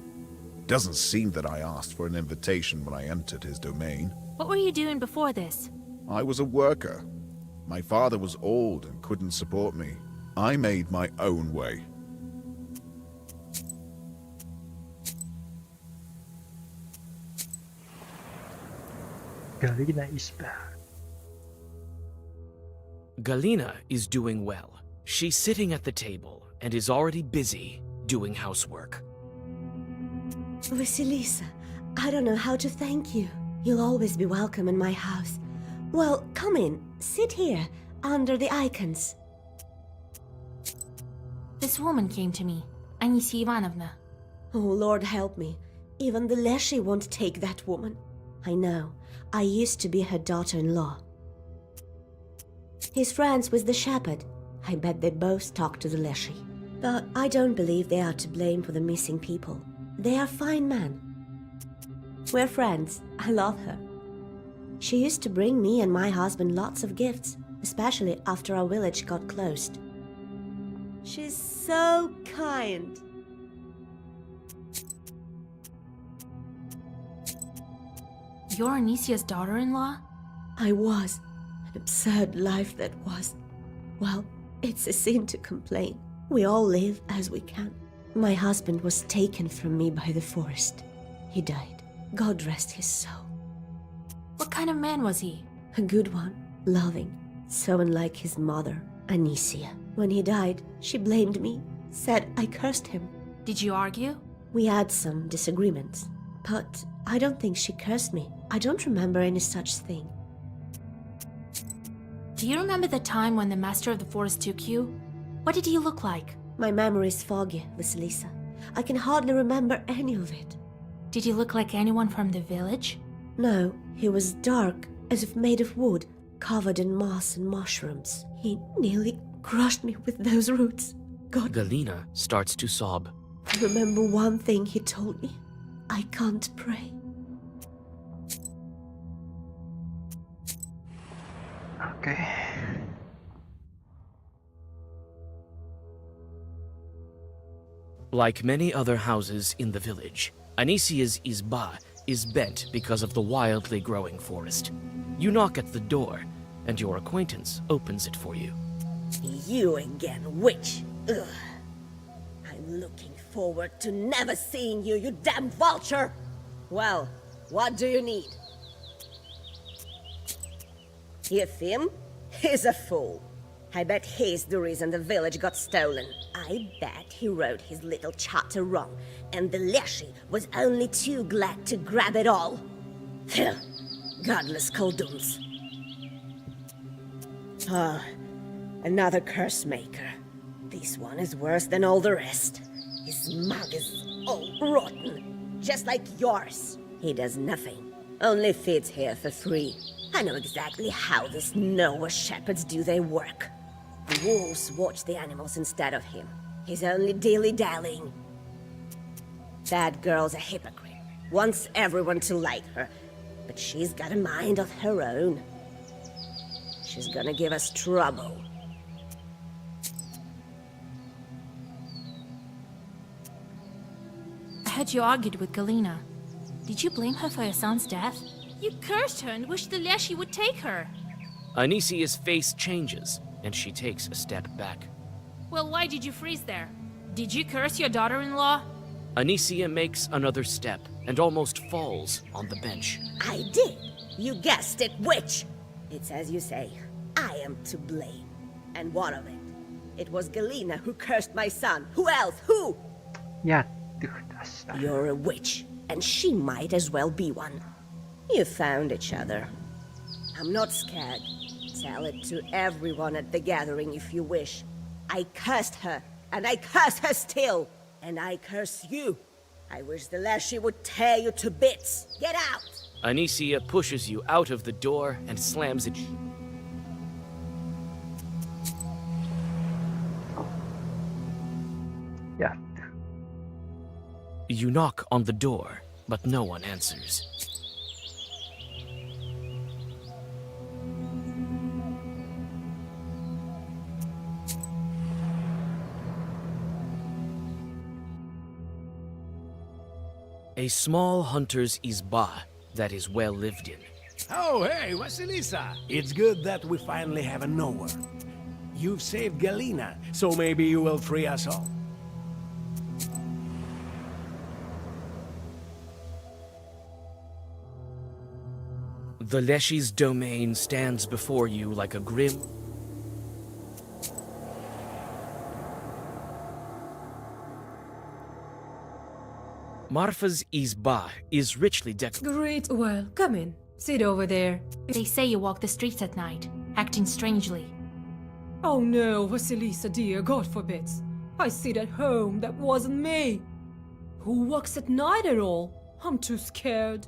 C: Doesn't seem that I asked for an invitation when I entered his domain.
D: What were you doing before this?
C: I was a worker. My father was old and couldn't support me. I made my own way.
A: Galina is back.
F: Galina is doing well. She's sitting at the table and is already busy doing housework.
H: Vasilisa, I don't know how to thank you. You'll always be welcome in my house. Well, come in. Sit here, under the icons.
D: This woman came to me, Anisia Ivanovna.
H: Oh, Lord help me. Even the Leshy won't take that woman. I know. I used to be her daughter-in-law. He's friends with the shepherd. I bet they both talk to the Leshy. But I don't believe they are to blame for the missing people. They are fine men. We're friends. I love her. She used to bring me and my husband lots of gifts, especially after our village got closed. She's so kind.
D: You're Anisia's daughter-in-law?
H: I was. An absurd life that was. Well, it's a sin to complain. We all live as we can. My husband was taken from me by the forest. He died. God rest his soul.
D: What kind of man was he?
H: A good one, loving, so unlike his mother, Anisia. When he died, she blamed me, said I cursed him.
D: Did you argue?
H: We had some disagreements, but I don't think she cursed me. I don't remember any such thing.
D: Do you remember the time when the master of the forest took you? What did he look like?
H: My memory is foggy, Vasilisa. I can hardly remember any of it.
D: Did he look like anyone from the village?
H: No, he was dark, as if made of wood, covered in moss and mushrooms. He nearly crushed me with those roots. God,
F: Galina starts to sob.
H: I remember one thing he told me. I can't pray.
A: Okay.
F: Like many other houses in the village, Anisia's izba is bent because of the wildly growing forest. You knock at the door, and your acquaintance opens it for you.
H: You again, witch! Ugh. I'm looking forward to never seeing you, you damn vulture! Well, what do you need? Yefim? He's a fool. I bet he's the reason the village got stolen. I bet he wrote his little charter wrong, and the Leshy was only too glad to grab it all. Phew, godless Khaldoons. Ah, another curse maker. This one is worse than all the rest. His mug is all rotten, just like yours. He does nothing, only feeds here for free. I know exactly how these Noah shepherds do their work. The wolves watch the animals instead of him. He's only dilly-dallying. That girl's a hypocrite. Wants everyone to like her. But she's got a mind of her own. She's gonna give us trouble.
D: I heard you argued with Galina. Did you blame her for your son's death? You cursed her and wished the Leshy would take her.
F: Anisia's face changes, and she takes a step back.
D: Well, why did you freeze there? Did you curse your daughter-in-law?
F: Anisia makes another step and almost falls on the bench.
H: I did. You guessed it, witch. It's as you say. I am to blame. And what of it? It was Galina who cursed my son. Who else? Who?
A: Jättyy tästä.
H: You're a witch, and she might as well be one. You found each other. I'm not scared. Tell it to everyone at the gathering if you wish. I cursed her, and I curse her still. And I curse you. I wish the Leshy would tear you to bits. Get out!
F: Anisia pushes you out of the door and slams it.
A: Jätty.
F: You knock on the door, but no one answers. A small hunter's izba that is well lived in.
B: Oh, hey, Vasilisa! It's good that we finally have a knower. You've saved Galina, so maybe you will free us all.
F: The Leshy's domain stands before you like a grim... Marfa's izba is richly decorated.
I: Great. Well, come in. Sit over there.
D: They say you walk the streets at night, acting strangely.
I: Oh no, Vasilisa dear, God forbid. I sit at home, that wasn't me. Who walks at night at all? I'm too scared.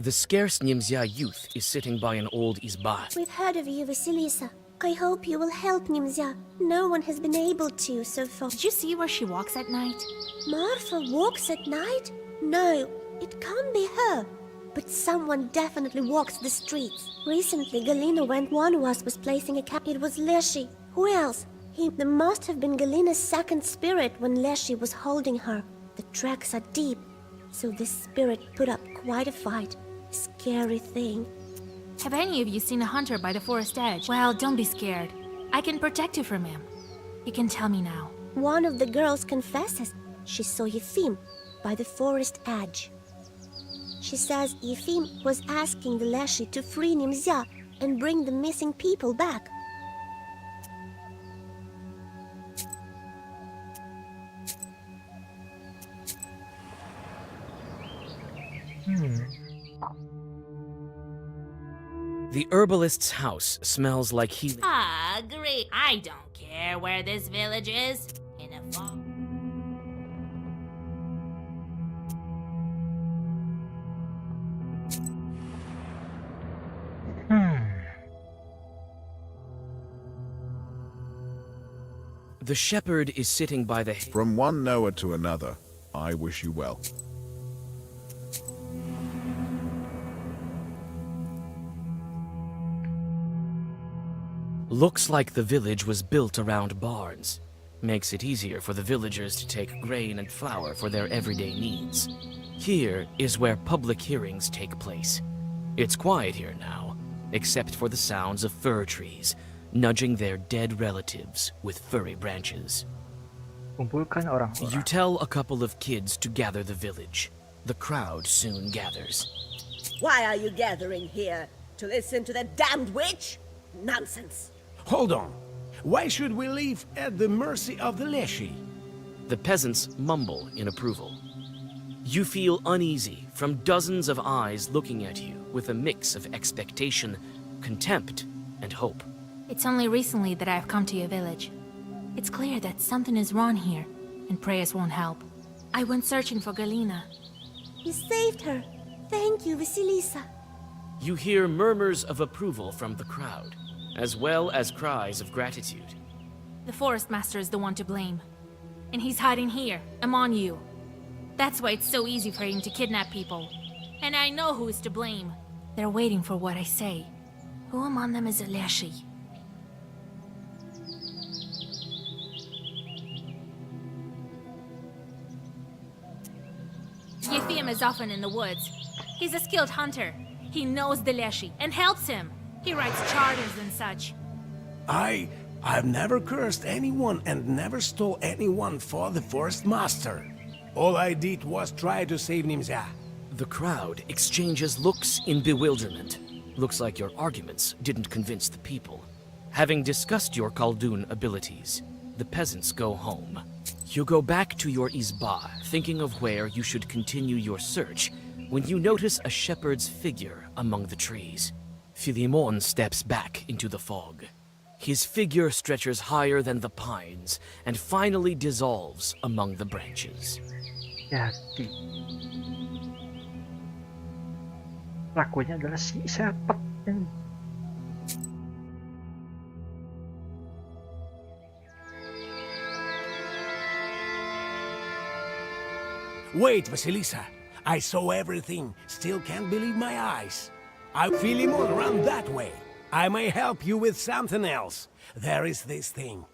F: The scarce Nimzia youth is sitting by an old izba.
K: We've heard of you, Vasilisa. I hope you will help Nimzia. No one has been able to so far.
D: Did you see where she walks at night?
K: Marfa walks at night? No, it can't be her. But someone definitely walks the streets. Recently, Galina went one of us was placing a cap. It was Leshy. Who else? There must have been Galina's second spirit when Leshy was holding her. The tracks are deep, so this spirit put up quite a fight. Scary thing.
D: Have any of you seen a hunter by the forest edge? Well, don't be scared. I can protect you from him. You can tell me now.
K: One of the girls confesses she saw Yefim by the forest edge. She says Yefim was asking the Leshy to free Nimzia and bring the missing people back.
F: The herbalist's house smells like healing.
D: Ah, great. I don't care where this village is. In a fog.
F: The shepherd is sitting by the...
C: From one knower to another, I wish you well.
F: Looks like the village was built around barns. Makes it easier for the villagers to take grain and flour for their everyday needs. Here is where public hearings take place. It's quiet here now, except for the sounds of fir trees, nudging their dead relatives with furry branches.
A: Kumpulkan
F: You
A: orang-orang.
F: tell a couple of kids to gather the village. The crowd soon gathers.
H: Why are you gathering here? To listen to that damned witch? Nonsense.
B: Hold on. Why should we leave at the mercy of the Leshy?
F: The peasants mumble in approval. You feel uneasy from dozens of eyes looking at you with a mix of expectation, contempt, and hope.
D: It's only recently that I've come to your village. It's clear that something is wrong here, and prayers won't help. I went searching for Galina.
K: You saved her. Thank you, Vasilisa.
F: You hear murmurs of approval from the crowd, as well as cries of gratitude.
D: The forest master is the one to blame. And he's hiding here, among you. That's why it's so easy for him to kidnap people. And I know who is to blame. They're waiting for what I say. Who among them is a Leshy? Yefim is often in the woods. He's a skilled hunter. He knows the Leshy and helps him. He writes charters and such.
B: I've never cursed anyone and never stole anyone for the Forest Master. All I did was try to save Nimzia.
F: The crowd exchanges looks in bewilderment. Looks like your arguments didn't convince the people. Having discussed your Khaldun abilities, the peasants go home. You go back to your Izba, thinking of where you should continue your search, when you notice a shepherd's figure among the trees. Philemon steps back into the fog. His figure stretches higher than the pines and finally dissolves among the branches.
A: Jadi pelakunya adalah si Sepet.
B: Wait, Vasilisa. I saw everything. Still can't believe my eyes. Philemon, run that way. I may help you with something else. There is this thing.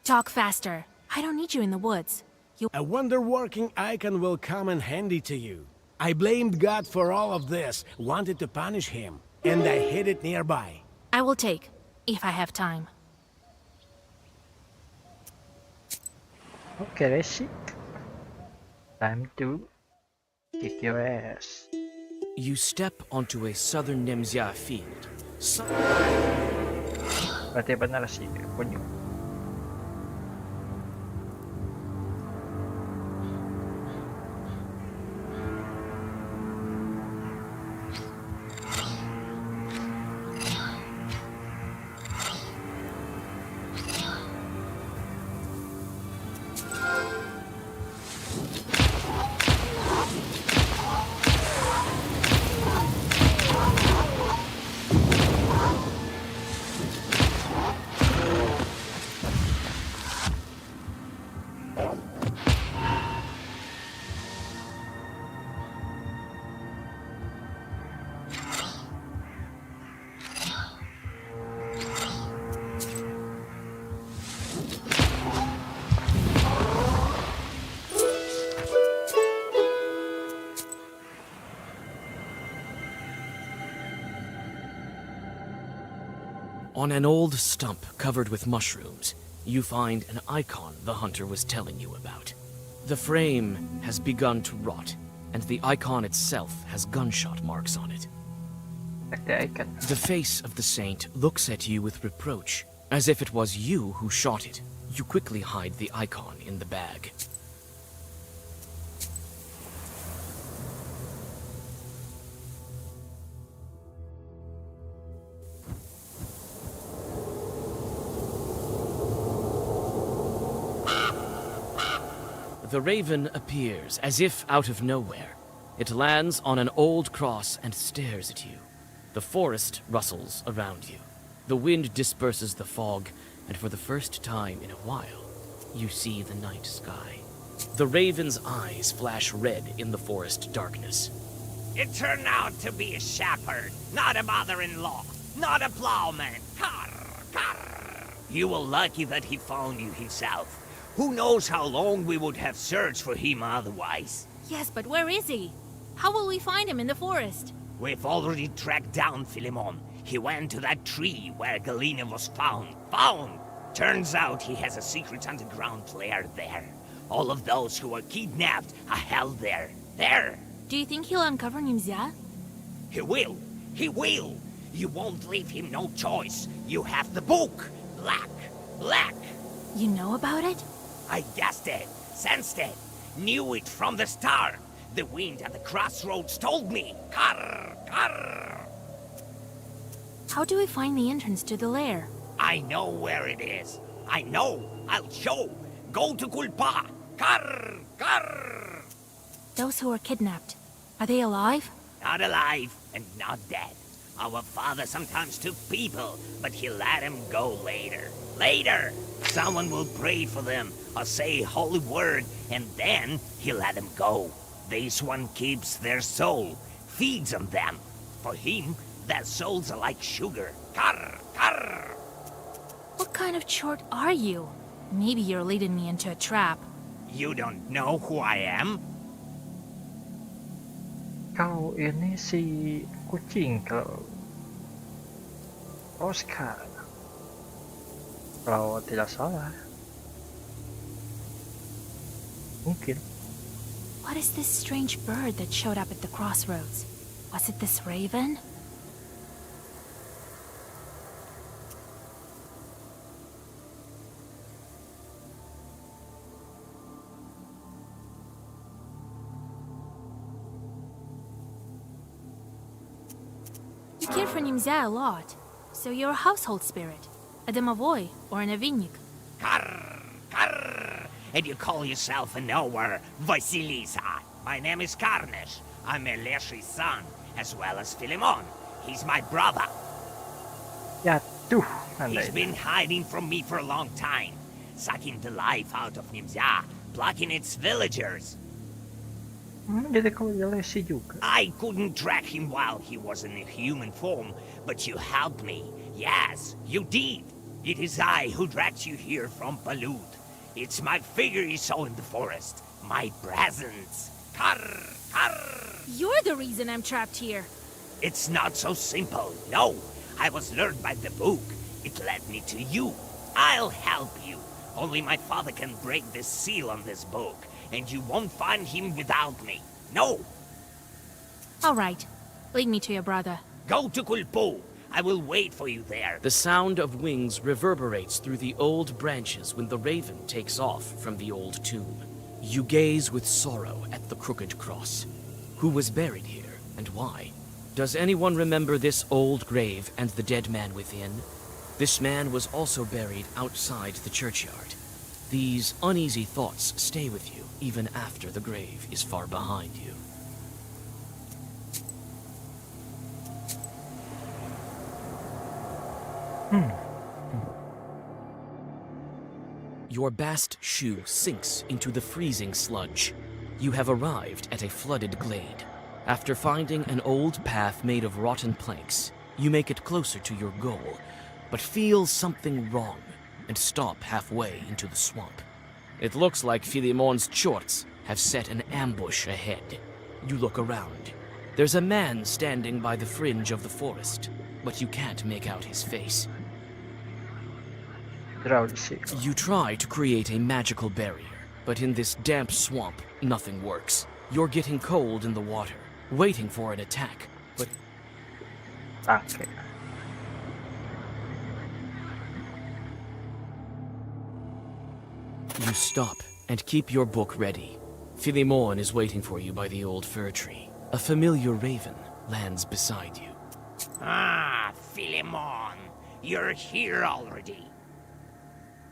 D: Talk faster. I don't need you in the woods.
B: A wonder-working icon will come in handy to you. I blamed God for all of this, wanted to punish him, and I hid it nearby.
D: I will take, if I have time.
A: Okay, Leshy. Time to kick your ass.
F: You step onto a southern Nemzia field.
A: Berarti benar sih punya.
F: On an old stump covered with mushrooms, you find an icon the hunter was telling you about. The frame has begun to rot, and the icon itself has gunshot marks on it.
A: Like the icon.
F: The face of the saint looks at you with reproach, as if it was you who shot it. You quickly hide the icon in the bag. The raven appears, as if out of nowhere. It lands on an old cross and stares at you. The forest rustles around you. The wind disperses the fog, and for the first time in a while, you see the night sky. The raven's eyes flash red in the forest darkness.
G: It turned out to be a shepherd, not a mother-in-law, not a plowman. Carr, carr. You were lucky that he found you himself. Who knows how long we would have searched for him otherwise?
D: Yes, but where is he? How will we find him in the forest?
G: We've already tracked down Philemon. He went to that tree where Galena was found. Found! Turns out he has a secret underground lair there. All of those who were kidnapped are held there. There!
D: Do you think he'll uncover Nimzia?
G: He will! He will! You won't leave him no choice. You have the book! Black! Black!
D: You know about it?
G: I guessed it, sensed it, knew it from the start. The wind at the crossroads told me. Carr, carr.
D: How do we find the entrance to the lair?
G: I know where it is. I know. I'll show. Go to Kulpa. Carr, carr.
D: Those who were kidnapped, are they alive?
G: Not alive and not dead. Our father sometimes took people, but he let them go later. Later, someone will pray for them or say a holy word, and then he'll let them go. This one keeps their soul, feeds on them. For him, their souls are like sugar. Karr, karr.
D: What kind of chort are you? Maybe you're leading me into a trap.
G: You don't know who I am?
A: Kau ini si kucing kalau Oscar. Kalau tidak salah. Mungkin.
D: What is this strange bird that showed up at the crossroads? Was it this raven? You care for Nimzia a lot, so you're a household spirit, a domovoi or an avinnik.
G: Karr, karr. And you call yourself a knower, Vasilisa. My name is Karnish. I'm Eleshi's son, as well as Philemon. He's my brother.
A: Jatuh.
G: He's been hiding from me for a long time, sucking the life out of Nimzia, plucking its villagers.
A: Jadi kau Elesi juga.
G: I couldn't track him while he was in a human form, but you helped me. Yes, you did. It is I who dragged you here from Balut. It's my figure you saw in the forest. My presence. Karr, karr.
D: You're the reason I'm trapped here.
G: It's not so simple. No, I was lured by the book. It led me to you. I'll help you. Only my father can break the seal on this book, and you won't find him without me. No.
D: All right. Lead me to your brother.
G: Go to Kulpo. I will wait for you there.
F: The sound of wings reverberates through the old branches when the raven takes off from the old tomb. You gaze with sorrow at the crooked cross. Who was buried here, and why? Does anyone remember this old grave and the dead man within? This man was also buried outside the churchyard. These uneasy thoughts stay with you even after the grave is far behind you. Your bast shoe sinks into the freezing sludge. You have arrived at a flooded glade. After finding an old path made of rotten planks, you make it closer to your goal, but feel something wrong and stop halfway into the swamp. It looks like Philemon's chorts have set an ambush ahead. You look around. There's a man standing by the fringe of the forest, but you can't make out his face. You try to create a magical barrier, but in this damp swamp, nothing works. You're getting cold in the water, waiting for an attack, but...
A: Okay.
F: You stop and keep your book ready. Philemon is waiting for you by the old fir tree. A familiar raven lands beside you.
G: Ah, Philemon. You're here already.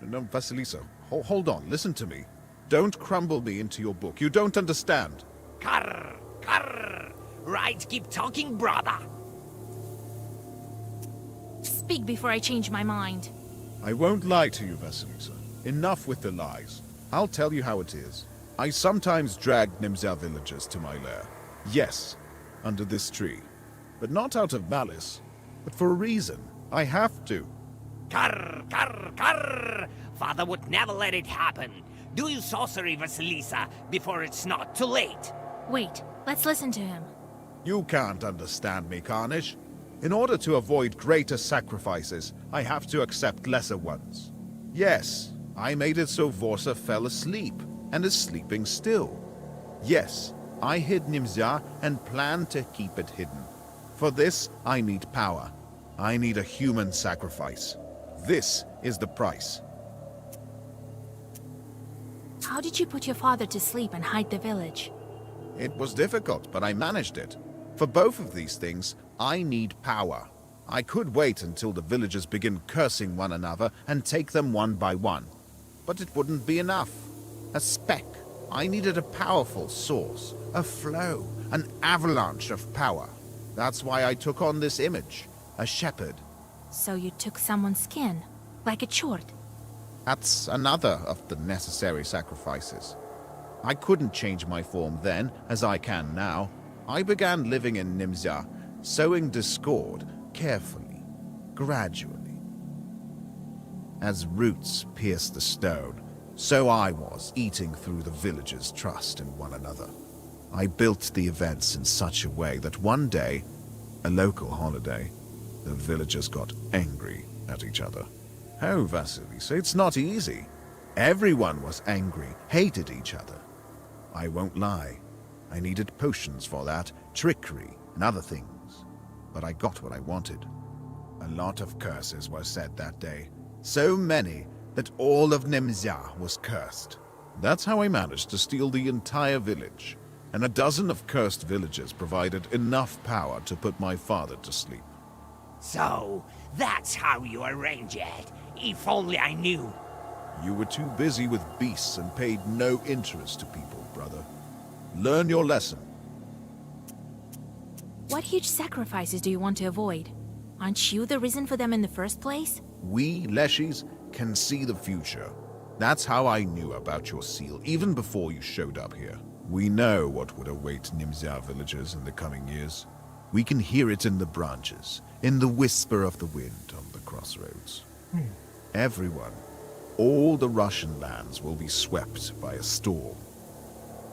C: No, Vasilisa, hold on, listen to me. Don't crumble me into your book. You don't understand.
G: Karr, karr. Right, keep talking, brother.
D: Speak before I change my mind.
C: I won't lie to you, Vasilisa. Enough with the lies. I'll tell you how it is. I sometimes drag Nimzia villagers to my lair. Yes, under this tree. But not out of malice, but for a reason. I have to.
G: Karr, karr, karr. Father would never let it happen. Do your sorcery, Vasilisa, before it's not too late.
D: Wait, let's listen to him.
C: You can't understand me, Carnish. In order to avoid greater sacrifices, I have to accept lesser ones. Yes, I made it so Vorsa fell asleep, and is sleeping still. Yes, I hid Nimzia and plan to keep it hidden. For this, I need power. I need a human sacrifice. This is the price.
D: How did you put your father to sleep and hide the village?
C: It was difficult, but I managed it. For both of these things, I need power. I could wait until the villagers begin cursing one another and take them one by one. But it wouldn't be enough. A speck. I needed a powerful source, a flow, an avalanche of power. That's why I took on this image, a shepherd.
D: So you took someone's skin? like a chort.
C: That's another of the necessary sacrifices. I couldn't change my form then, as I can now. I began living in Nimzia, sowing discord carefully, gradually. As roots pierce the stone, so I was, eating through the villagers' trust in one another. I built the events in such a way that one day, a local holiday, the villagers got angry at each other. Oh, Vasilisa, it's not easy. Everyone was angry, hated each other. I won't lie. I needed potions for that, trickery, and other things. But I got what I wanted. A lot of curses were said that day. So many that all of Nimzia was cursed. That's how I managed to steal the entire village. And a dozen of cursed villagers provided enough power to put my father to sleep.
G: So, that's how you arrange it. If only I knew.
C: You were too busy with beasts and paid no interest to people, brother. Learn your lesson.
D: What huge sacrifices do you want to avoid? Aren't you the reason for them in the first place?
C: We, Leshis, can see the future. That's how I knew about your seal, even before you showed up here. We know what would await Nimzia villagers in the coming years. We can hear it in the branches, in the whisper of the wind on the crossroads. Everyone, all the Russian lands will be swept by a storm.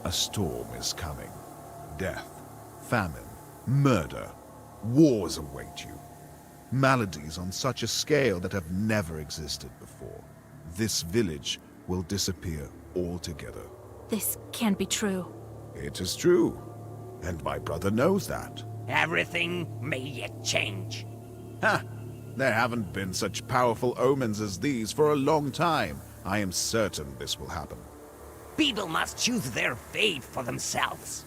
C: A storm is coming. Death, famine, murder, wars await you. Maladies on such a scale that have never existed before. This village will disappear altogether.
D: This can't be true.
C: It is true, and my brother knows that.
G: Everything may yet change.
C: Ha! There haven't been such powerful omens as these for a long time. I am certain this will happen.
G: People must choose their fate for themselves.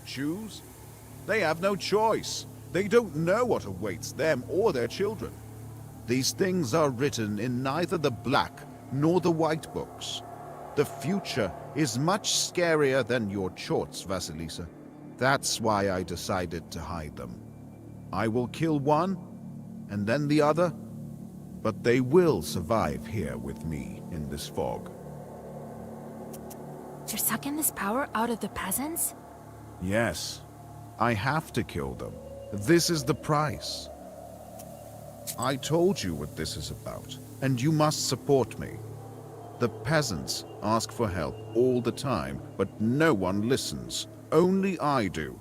C: Choose? They have no choice. They don't know what awaits them or their children. These things are written in neither the black nor the white books. The future is much scarier than your chorts, Vasilisa. That's why I decided to hide them. I will kill one, and then the other, but they will survive here with me in this fog.
D: You're sucking this power out of the peasants?
C: Yes, I have to kill them. This is the price. I told you what this is about, and you must support me. The peasants ask for help all the time, but no one listens. Only I do.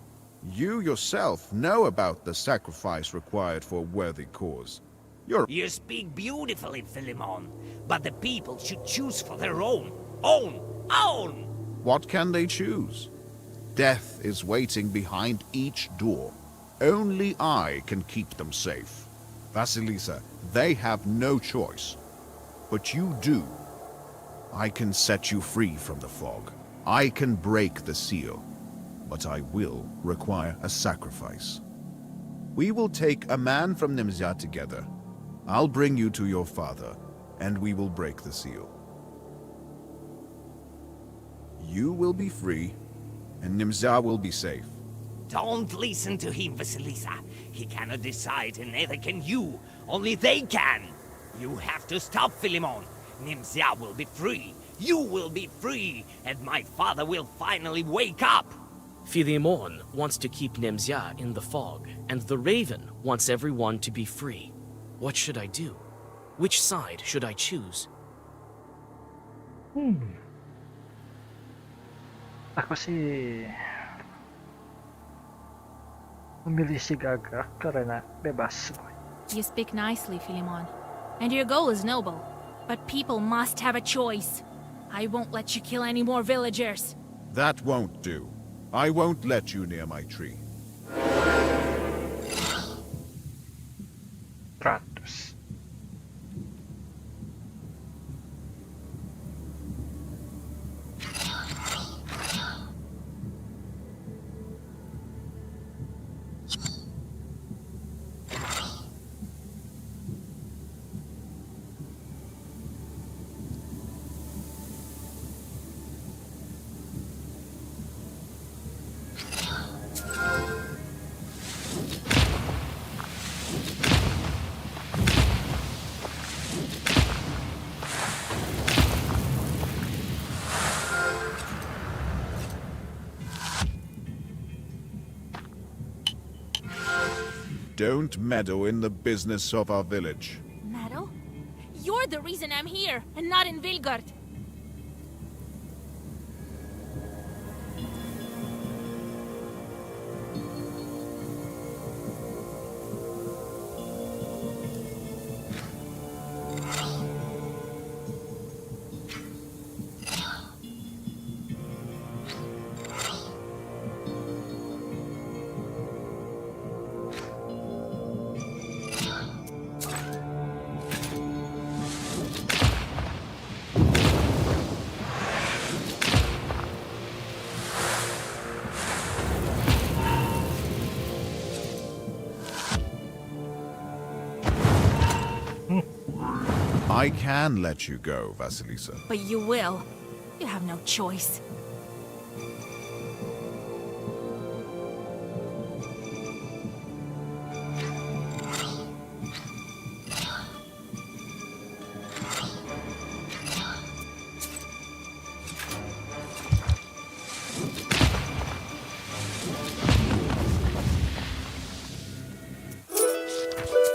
C: You yourself know about the sacrifice required for a worthy cause.
G: You speak beautifully, Philemon, but the people should choose for their own.
C: What can they choose? Death is waiting behind each door. Only I can keep them safe. Vasilisa, they have no choice. But you do. I can set you free from the fog. I can break the seal. But I will require a sacrifice. We will take a man from Nimzia together. I'll bring you to your father, and we will break the seal. You will be free, and Nimzia will be safe.
G: Don't listen to him, Vasilisa. He cannot decide, and neither can you. Only they can. You have to stop Philemon. Nimzia will be free. You will be free, and my father will finally wake up.
F: Philemon wants to keep Nimzia in the fog, and the Raven wants everyone to be free. What should I do? Which side should I choose?
A: Ako sih memilih si Gagak karena bebas.
D: You speak nicely, Philemon. And your goal is noble. But people must have a choice. I won't let you kill any more villagers.
C: That won't do. I won't let you near my tree.
A: Tratos.
C: Don't meddle in the business of our village.
D: Meadow? You're the reason I'm here, and not in Vilgard.
C: I can let you go, Vasilisa.
D: But you will. You have no choice.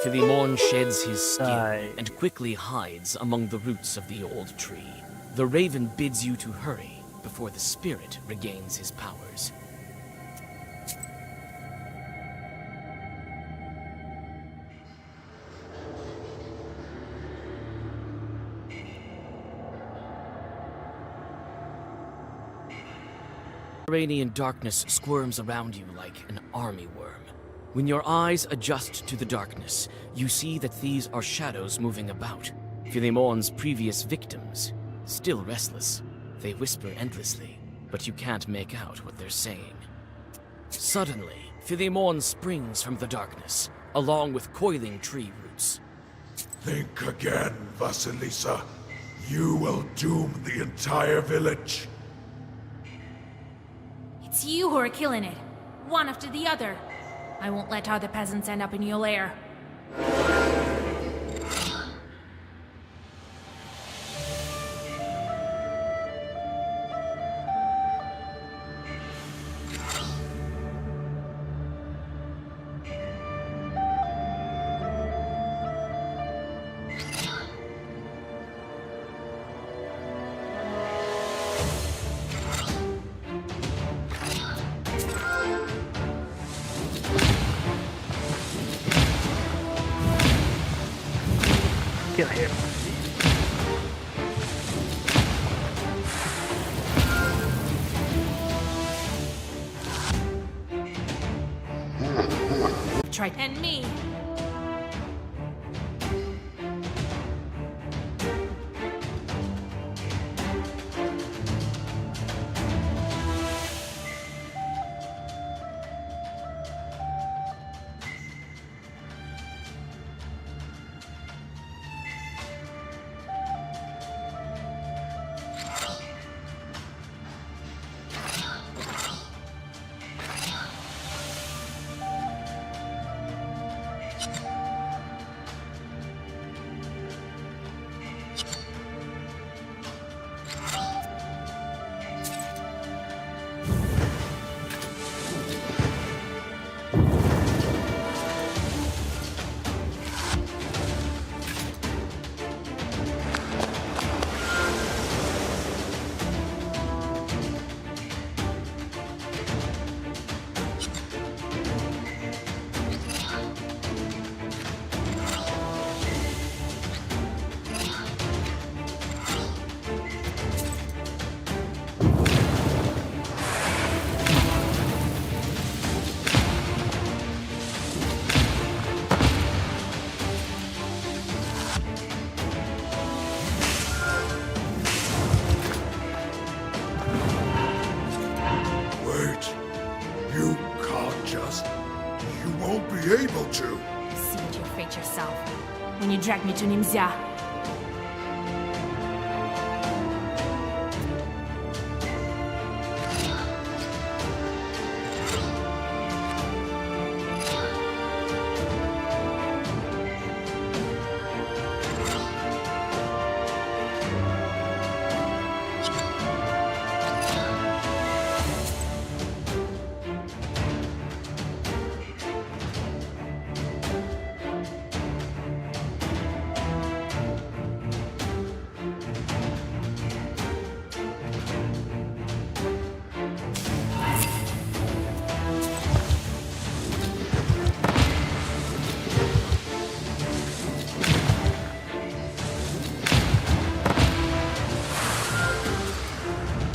F: Philemon sheds his skin
A: Aye.
F: and quickly hides among the roots of the old tree. The raven bids you to hurry before the spirit regains his powers. Subterranean darkness squirms around you like an army worm. When your eyes adjust to the darkness, you see that these are shadows moving about. Philemon's previous victims, still restless. They whisper endlessly, but you can't make out what they're saying. Suddenly, Philemon springs from the darkness, along with coiling tree roots.
L: Think again, Vasilisa. You will doom the entire village.
D: It's you who are killing it. One after the other. I won't let other peasants end up in your lair.
A: Kill him.
D: Try and me.
L: Wait. You can't just... You won't be able to.
D: See what your fate yourself. When you drag me to Nimzia.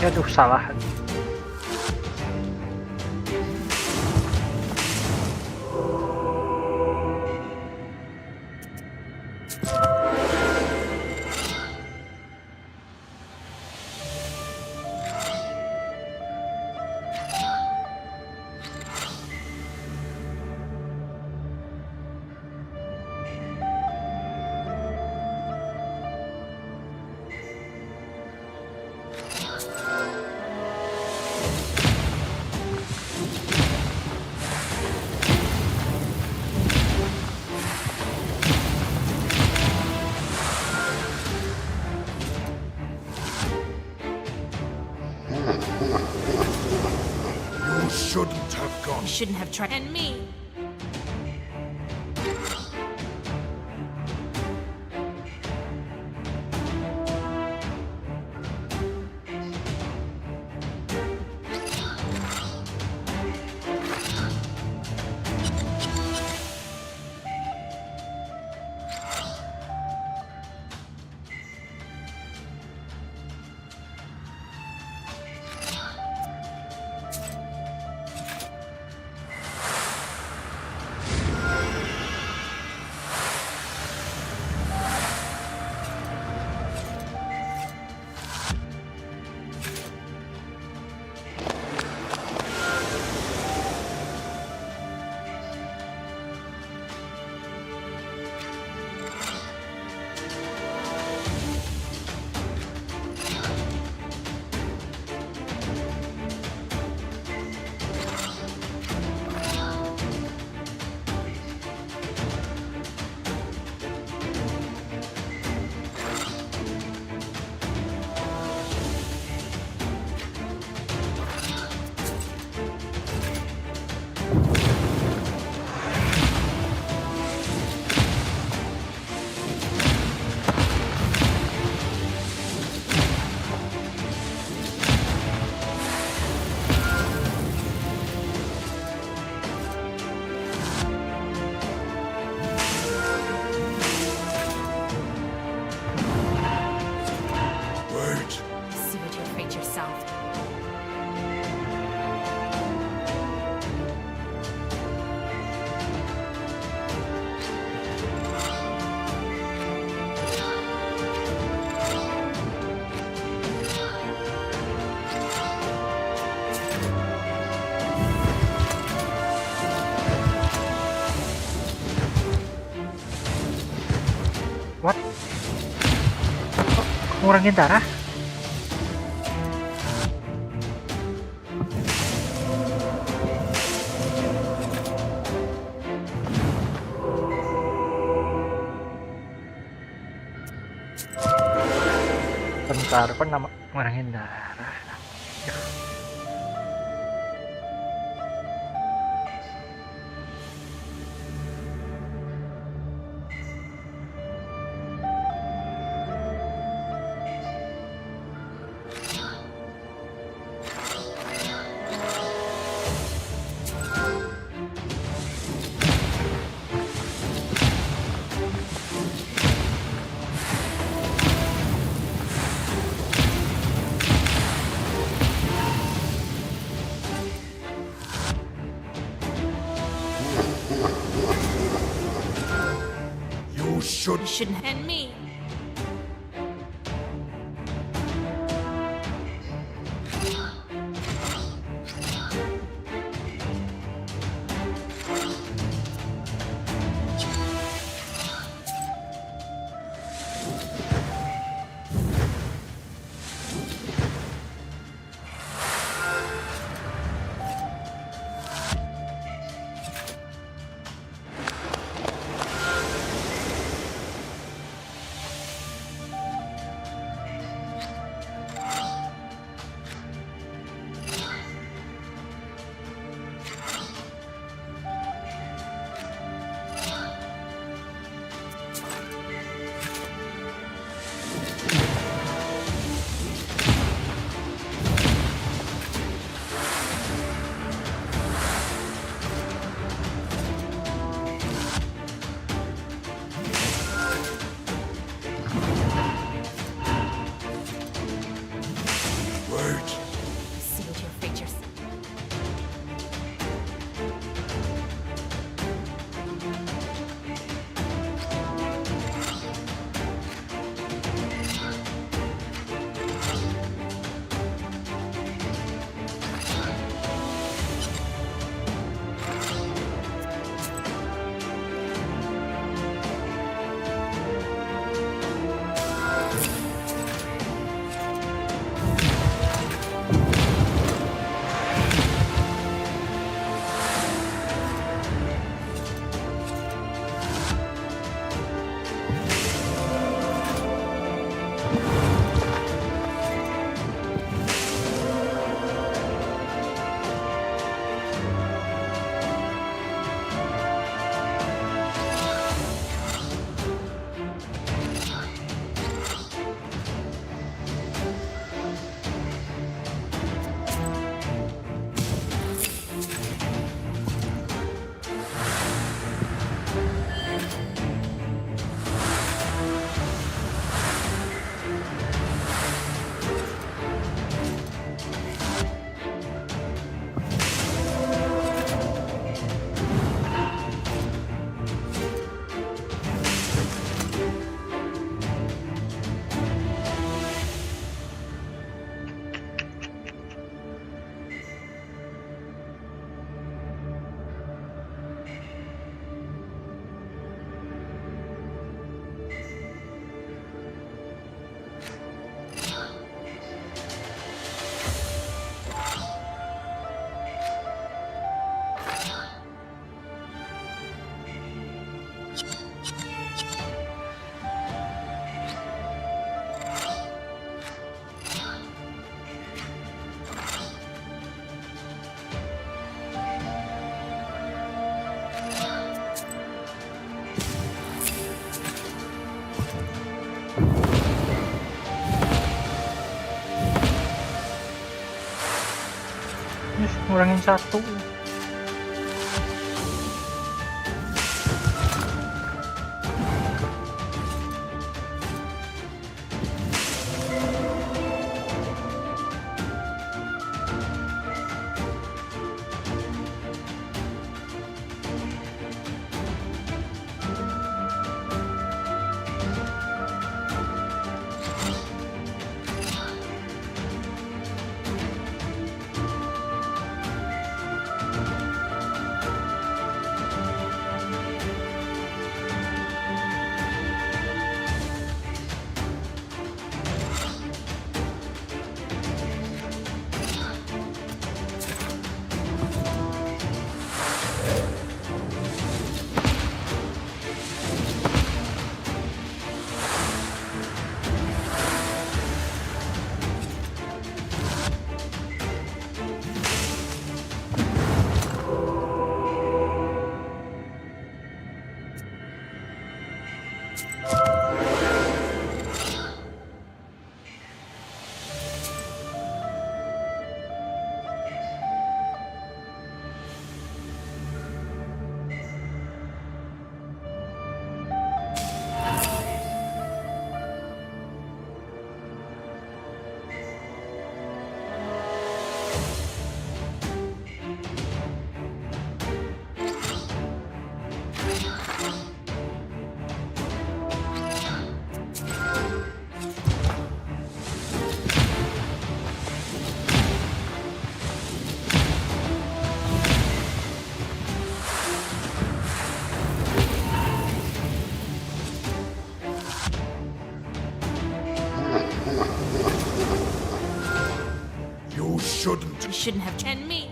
A: Aduh, salah.
L: You shouldn't have gone.
D: You shouldn't have tried. And me.
L: Wait.
D: See what you're afraid yourself.
A: What? Kok ngurangin darah? Bentar, kok nama ngurangin darah?
L: You should.
D: You shouldn't. And me.
A: Ngurangin satu.
L: shouldn't.
D: You shouldn't have and me.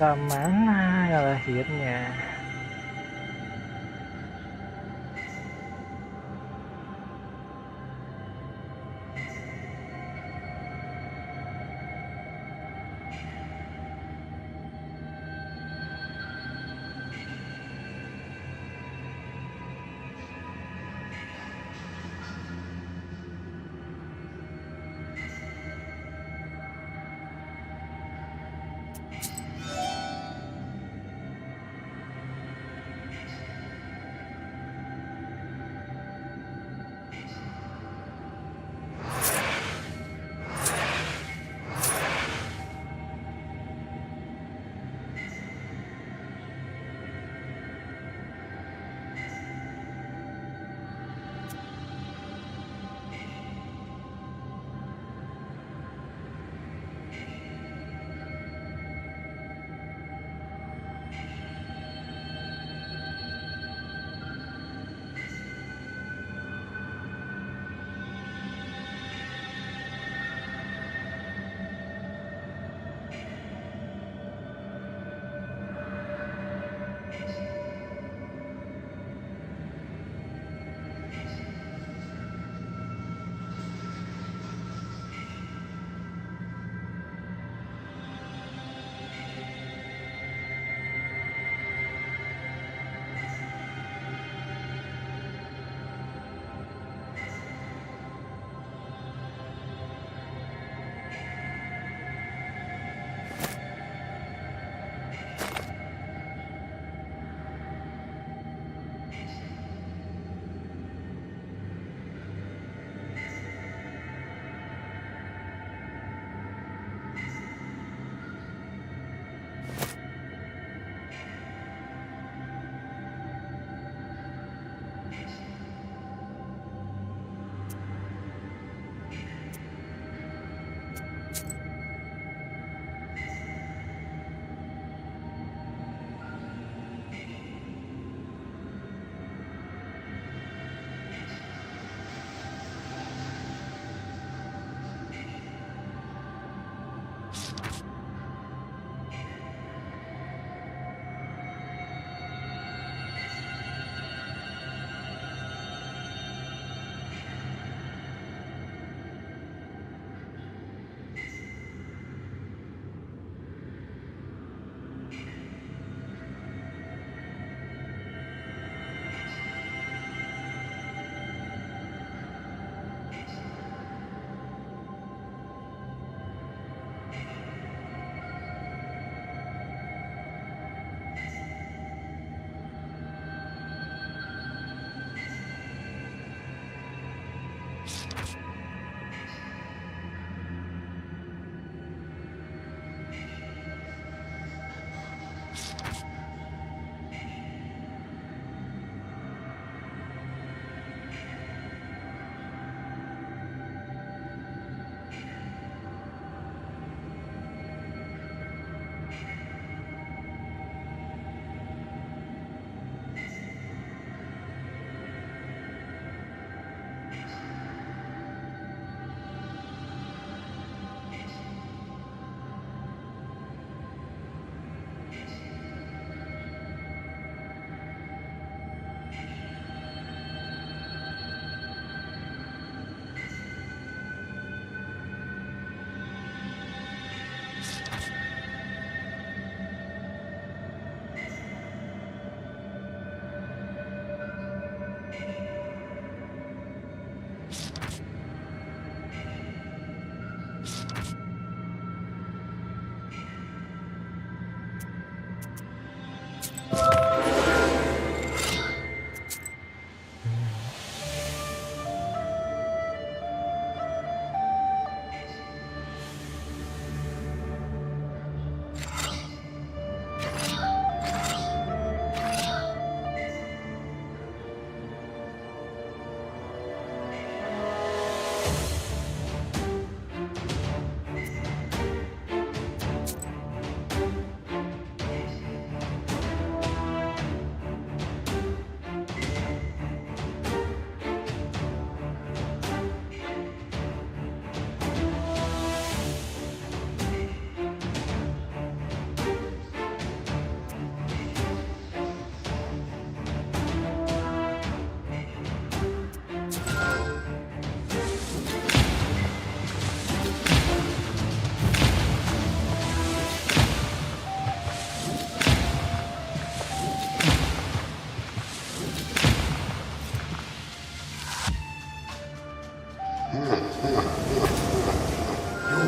A: Mana lahirnya?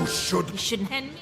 L: You should.
D: You shouldn't hand me.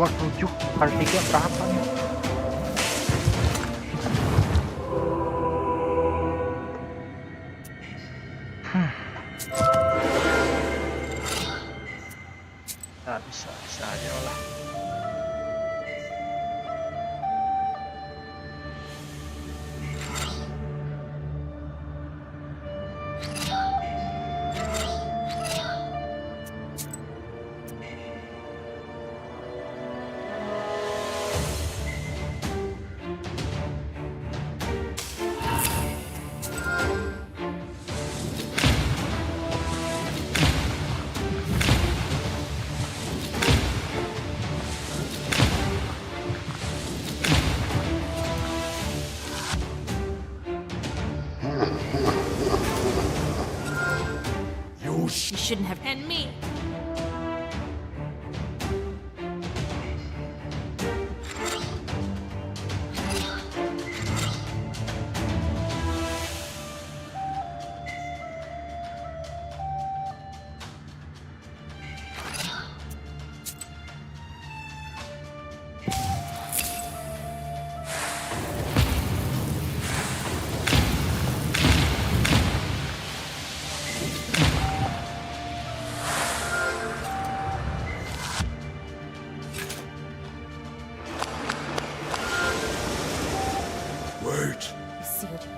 A: Wah 7 kali 3 berapa nih? Nah, bisa aja lah.
D: You shouldn't have. And me.
I: bless you.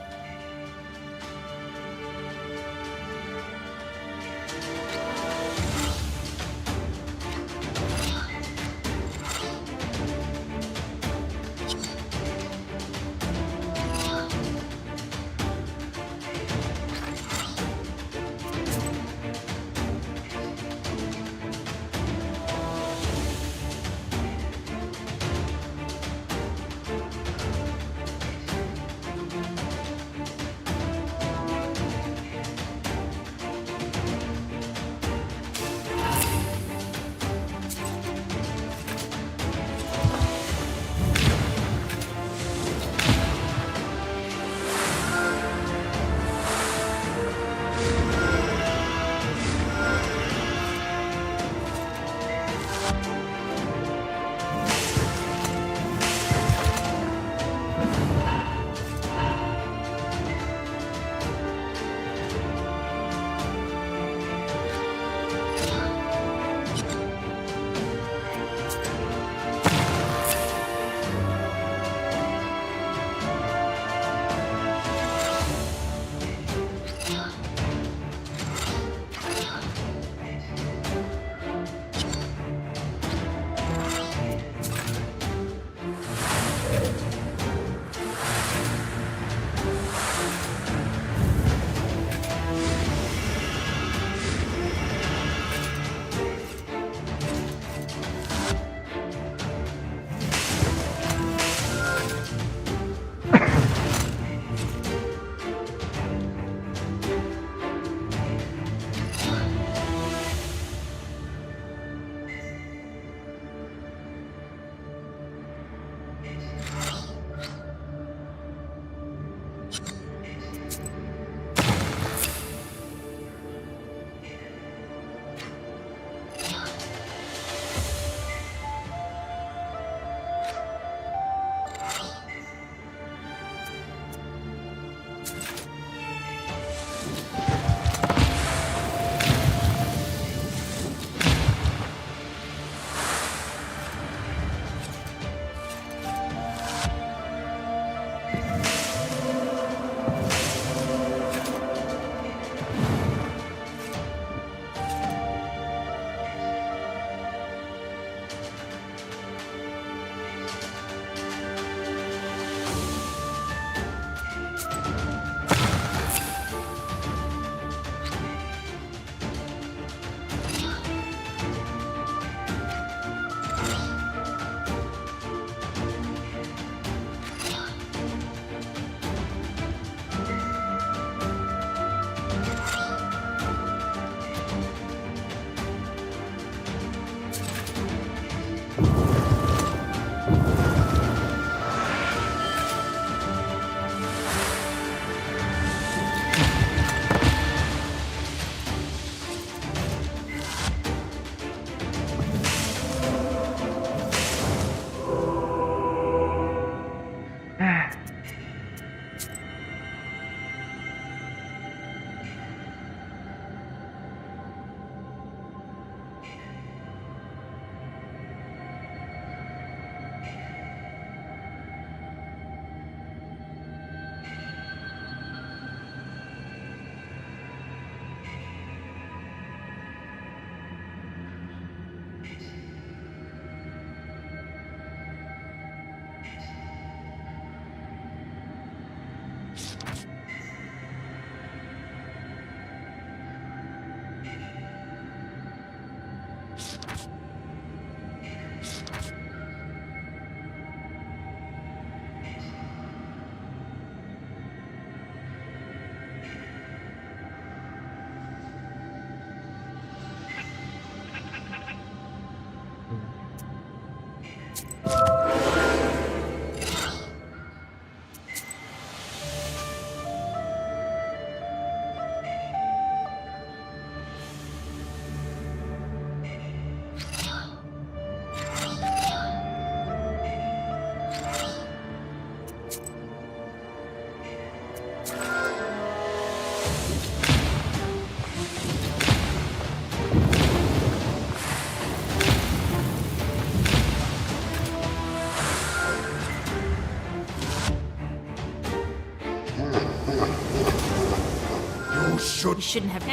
L: should...
D: You shouldn't have.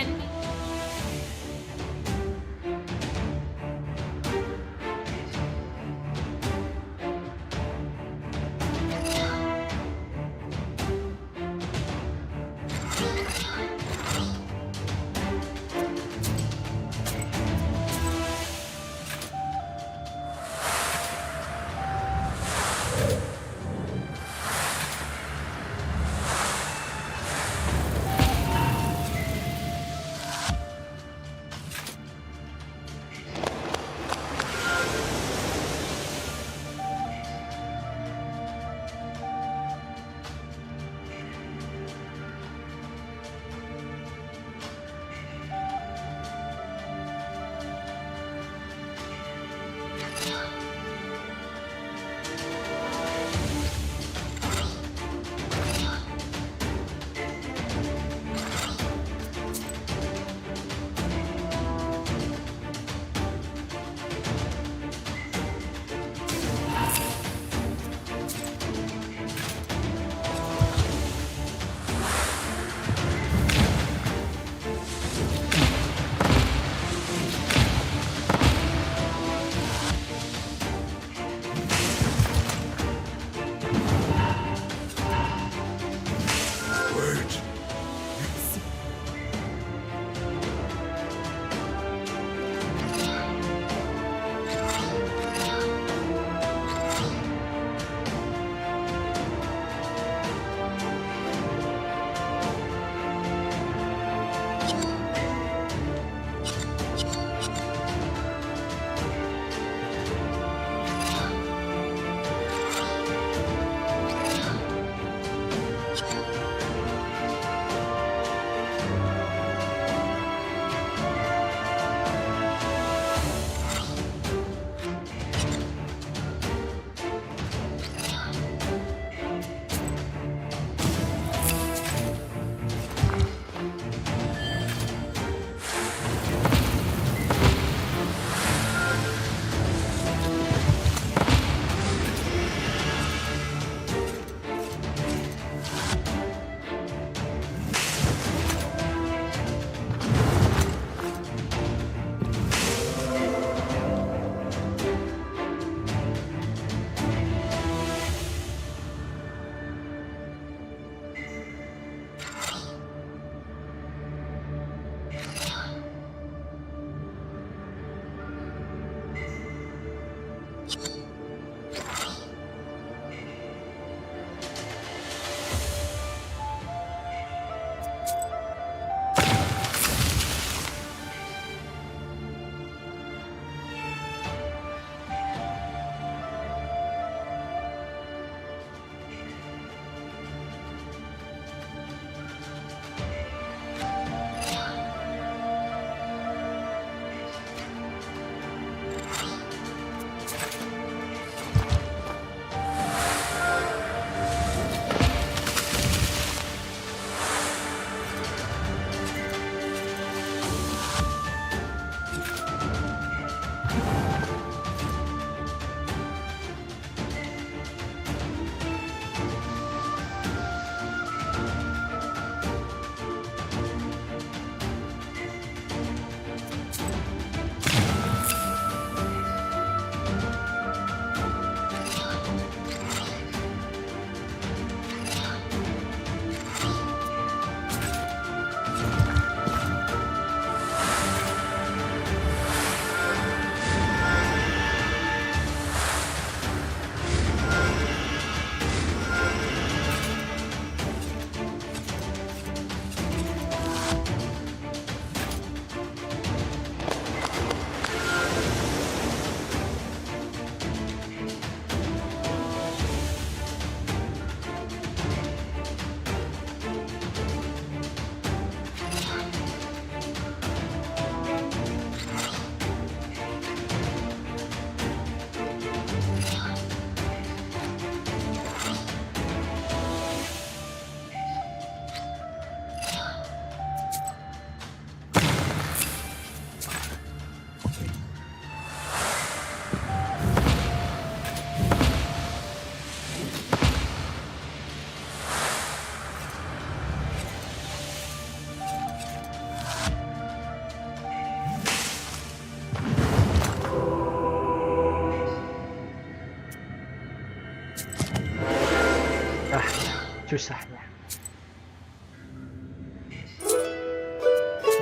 A: susahnya.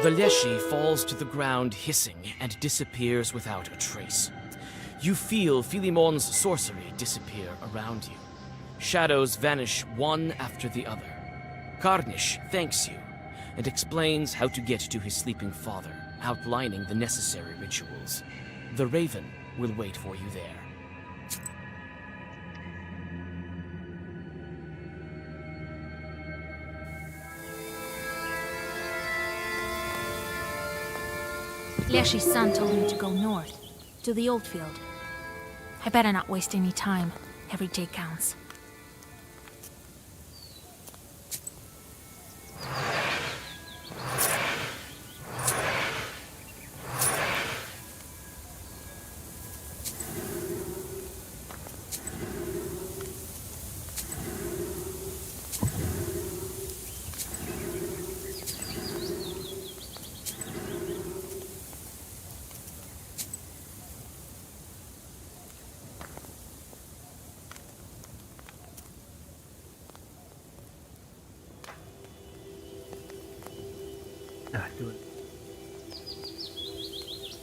F: The Leshy falls to the ground hissing and disappears without a trace. You feel Philimon's sorcery disappear around you. Shadows vanish one after the other. Karnish thanks you and explains how to get to his sleeping father, outlining the necessary rituals. The Raven will wait for you there.
D: Leshy's son told him to go north, to the old field. I better not waste any time. Every day counts.
A: Nah, dude.